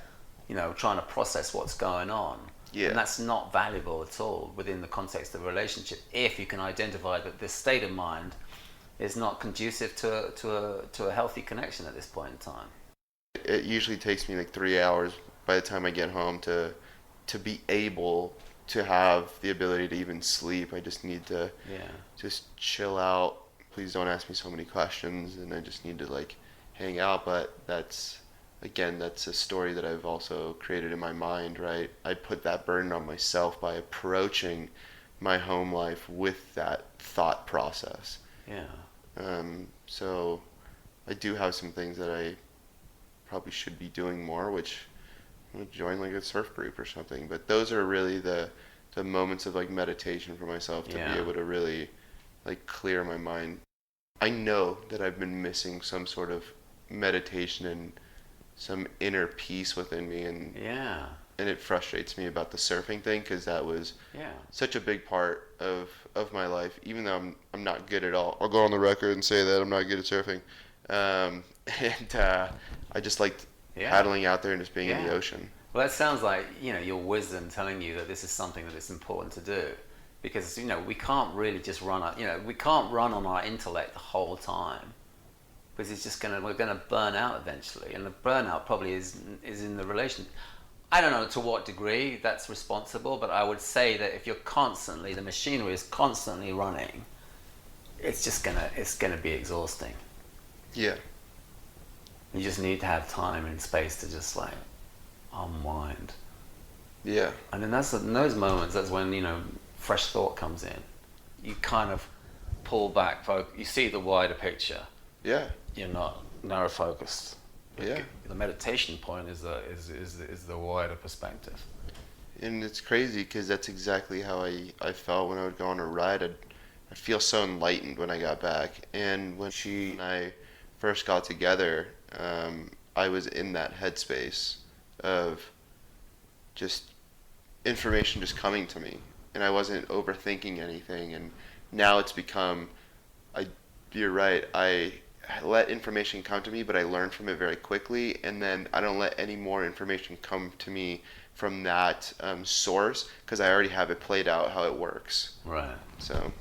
trying to process what's going on. Yeah. And that's not valuable at all within the context of a relationship, if you can identify that this state of mind is not conducive to a healthy connection at this point in time. It usually takes me like 3 hours by the time I get home to be able to have the ability to even sleep. I just need to just chill out. Please don't ask me so many questions, and I just need to like hang out. But that's again, that's a story that I've also created in my mind, right? I put that burden on myself by approaching my home life with that thought process. Yeah. So I do have some things that I probably should be doing more, which I'm gonna join like a surf group or something. But those are really the moments of like meditation for myself to be able to really like clear my mind. I know that I've been missing some sort of meditation and some inner peace within me, and it frustrates me about the surfing thing, because that was such a big part of my life. Even though I'm not good at all, I'll go on the record and say that I'm not good at surfing. I just liked paddling out there and just being in the ocean. Well, that sounds like, you know, your wisdom telling you that this is something that is important to do, because, you know, we can't really just we can't run on our intellect the whole time, because it's just we're gonna burn out eventually, and the burnout probably is in the relation. I don't know to what degree that's responsible, but I would say that if you're constantly, the machinery is constantly running, it's gonna be exhausting. Yeah. You just need to have time and space to just like unwind. Yeah. And then in those moments, that's when, you know, fresh thought comes in. You kind of pull back, you see the wider picture. Yeah. You're not narrow focused. Yeah. The meditation point is the wider perspective. And it's crazy because that's exactly how I felt when I would go on a ride. I'd feel so enlightened when I got back. And when she and I first got together, I was in that headspace of just information just coming to me, and I wasn't overthinking anything. And now it's become, you're right, I let information come to me, but I learn from it very quickly, and then I don't let any more information come to me from that source, because I already have it played out how it works. Right. So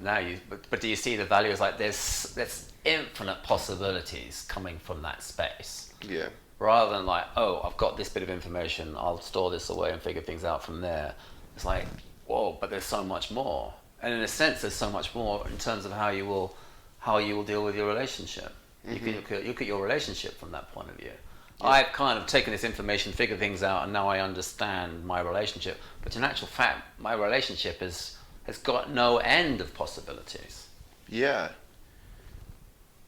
now but do you see the value as like there's infinite possibilities coming from that space? Yeah. Rather than like, oh, I've got this bit of information, I'll store this away and figure things out from there. It's like, whoa, but there's so much more. And in a sense, there's so much more in terms of how you will deal with your relationship. Mm-hmm. You can look at your relationship from that point of view. Yeah. I've kind of taken this information, figured things out, and now I understand my relationship. But in actual fact, my relationship has got no end of possibilities. Yeah.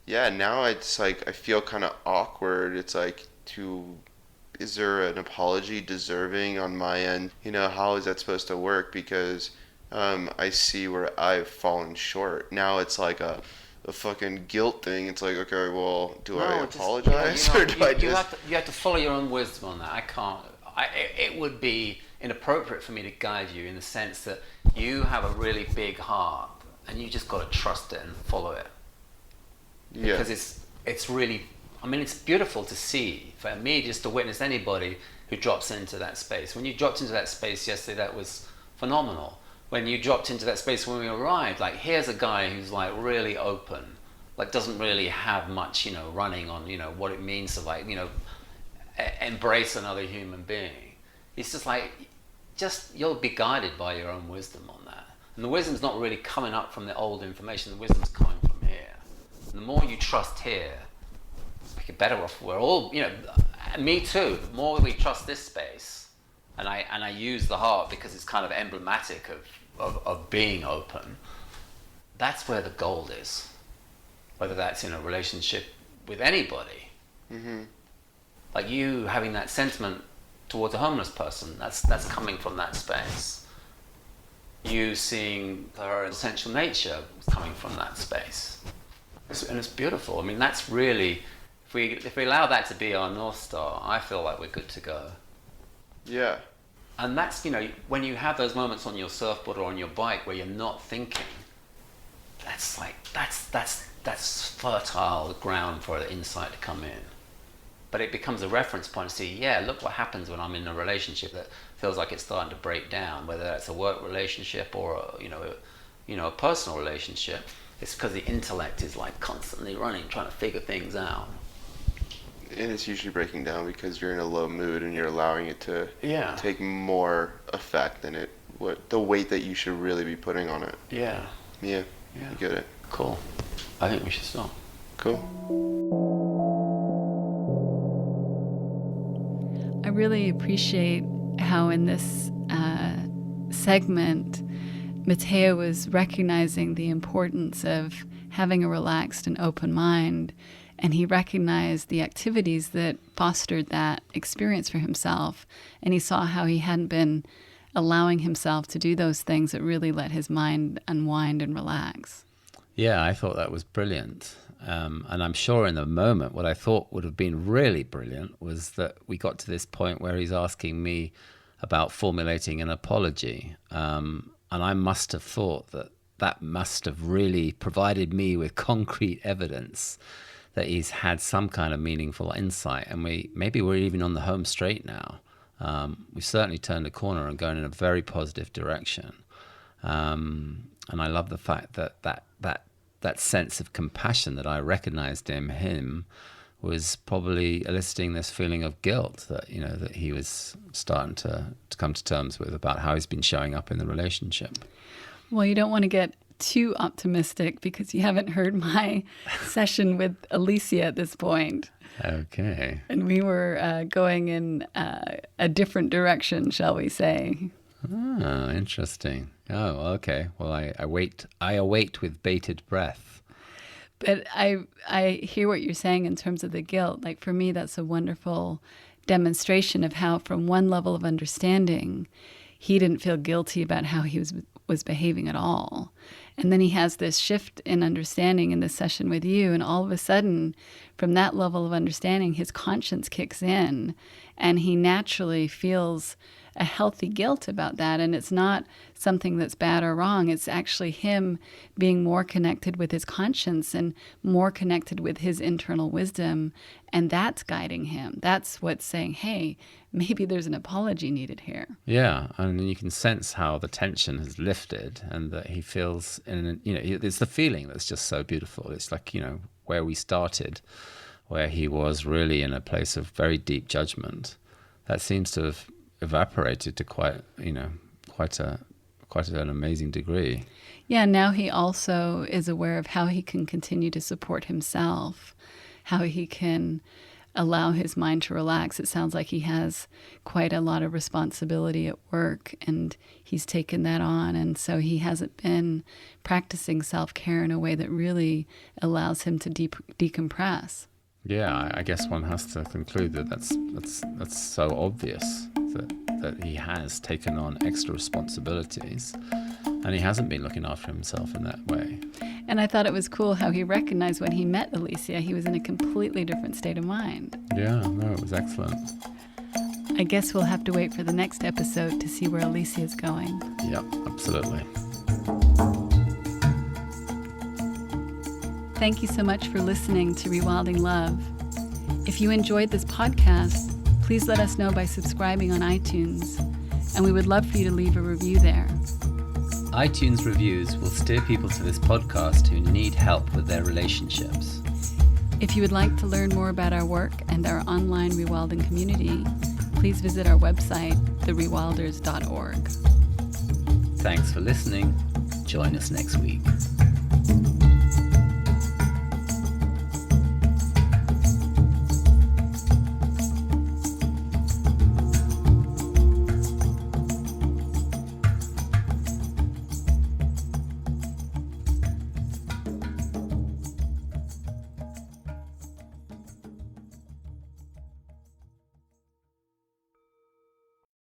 Yeah, now it's like I feel kind of awkward. It's like, is there an apology deserving on my end? You know, how is that supposed to work? Because I see where I've fallen short. Now it's like a fucking guilt thing. It's like, okay, well, do I apologize, or do I just... You have to follow your own wisdom on that. I can't. It would be inappropriate for me to guide you in the sense that you have a really big heart, and you just got to trust it and follow it. Yeah. Because it's really, I mean, it's beautiful to see, for me, just to witness anybody who drops into that space. When you dropped into that space yesterday, that was phenomenal. When you dropped into that space when we arrived, like, here's a guy who's like really open, like doesn't really have much, you know, running on, you know, what it means to, like, you know, embrace another human being. It's just like, you'll be guided by your own wisdom on that. And the wisdom's not really coming up from the old information, the wisdom's coming from here. And the more you trust here, we get better off. We're all, you know, me too, the more we trust this space, and I use the heart because it's kind of emblematic of being open, that's where the gold is. Whether that's in a relationship with anybody. Mm-hmm. Like you having that sentiment towards a homeless person, that's coming from that space. You seeing her essential nature coming from that space. And it's beautiful. I mean, that's really, if we allow that to be our North Star, I feel like we're good to go. Yeah. And that's, you know, when you have those moments on your surfboard or on your bike where you're not thinking, that's like, that's fertile ground for the insight to come in. But it becomes a reference point to see, yeah, look what happens when I'm in a relationship that feels like it's starting to break down, whether that's a work relationship or a personal relationship. It's because the intellect is like constantly running, trying to figure things out. And it's usually breaking down because you're in a low mood and you're allowing it to take more effect than the weight that you should really be putting on it. Yeah. Yeah. You get it. Cool. I think we should stop. Cool. I really appreciate how in this segment, Mateo was recognizing the importance of having a relaxed and open mind, and he recognized the activities that fostered that experience for himself, and he saw how he hadn't been allowing himself to do those things that really let his mind unwind and relax. Yeah, I thought that was brilliant. And I'm sure in the moment, what I thought would have been really brilliant was that we got to this point where he's asking me about formulating an apology. And I must have thought that that must have really provided me with concrete evidence that he's had some kind of meaningful insight. And maybe we're even on the home straight now. We've certainly turned a corner and going in a very positive direction. And I love the fact that sense of compassion that I recognized in him was probably eliciting this feeling of guilt that, you know, that he was starting to come to terms with about how he's been showing up in the relationship. Well, you don't want to get too optimistic because you haven't heard my session with Alicia at this point. Okay. And we were going in a different direction, shall we say. Oh, interesting. Oh, okay. Well, I await with bated breath. But I hear what you're saying in terms of the guilt. Like, for me, that's a wonderful demonstration of how, from one level of understanding, he didn't feel guilty about how he was behaving at all. And then he has this shift in understanding in this session with you, and all of a sudden, from that level of understanding, his conscience kicks in, and he naturally feels a healthy guilt about that. And it's not something that's bad or wrong. It's actually him being more connected with his conscience and more connected with his internal wisdom. And that's guiding him. That's what's saying, hey, maybe there's an apology needed here. Yeah. And you can sense how the tension has lifted and that he feels, it's the feeling that's just so beautiful. It's like, where we started, where he was really in a place of very deep judgment. That seems to have evaporated to quite an amazing degree. Yeah, now he also is aware of how he can continue to support himself, how he can allow his mind to relax. It sounds like he has quite a lot of responsibility at work, and he's taken that on, and so he hasn't been practicing self-care in a way that really allows him to decompress. Yeah, I guess one has to conclude that that's so obvious that he has taken on extra responsibilities and he hasn't been looking after himself in that way. And I thought it was cool how he recognized when he met Alicia, he was in a completely different state of mind. Yeah, no, it was excellent. I guess we'll have to wait for the next episode to see where Alicia is going. Yep, absolutely. Thank you so much for listening to Rewilding Love. If you enjoyed this podcast, please let us know by subscribing on iTunes, and we would love for you to leave a review there. iTunes reviews will steer people to this podcast who need help with their relationships. If you would like to learn more about our work and our online rewilding community, please visit our website, therewilders.org. Thanks for listening. Join us next week.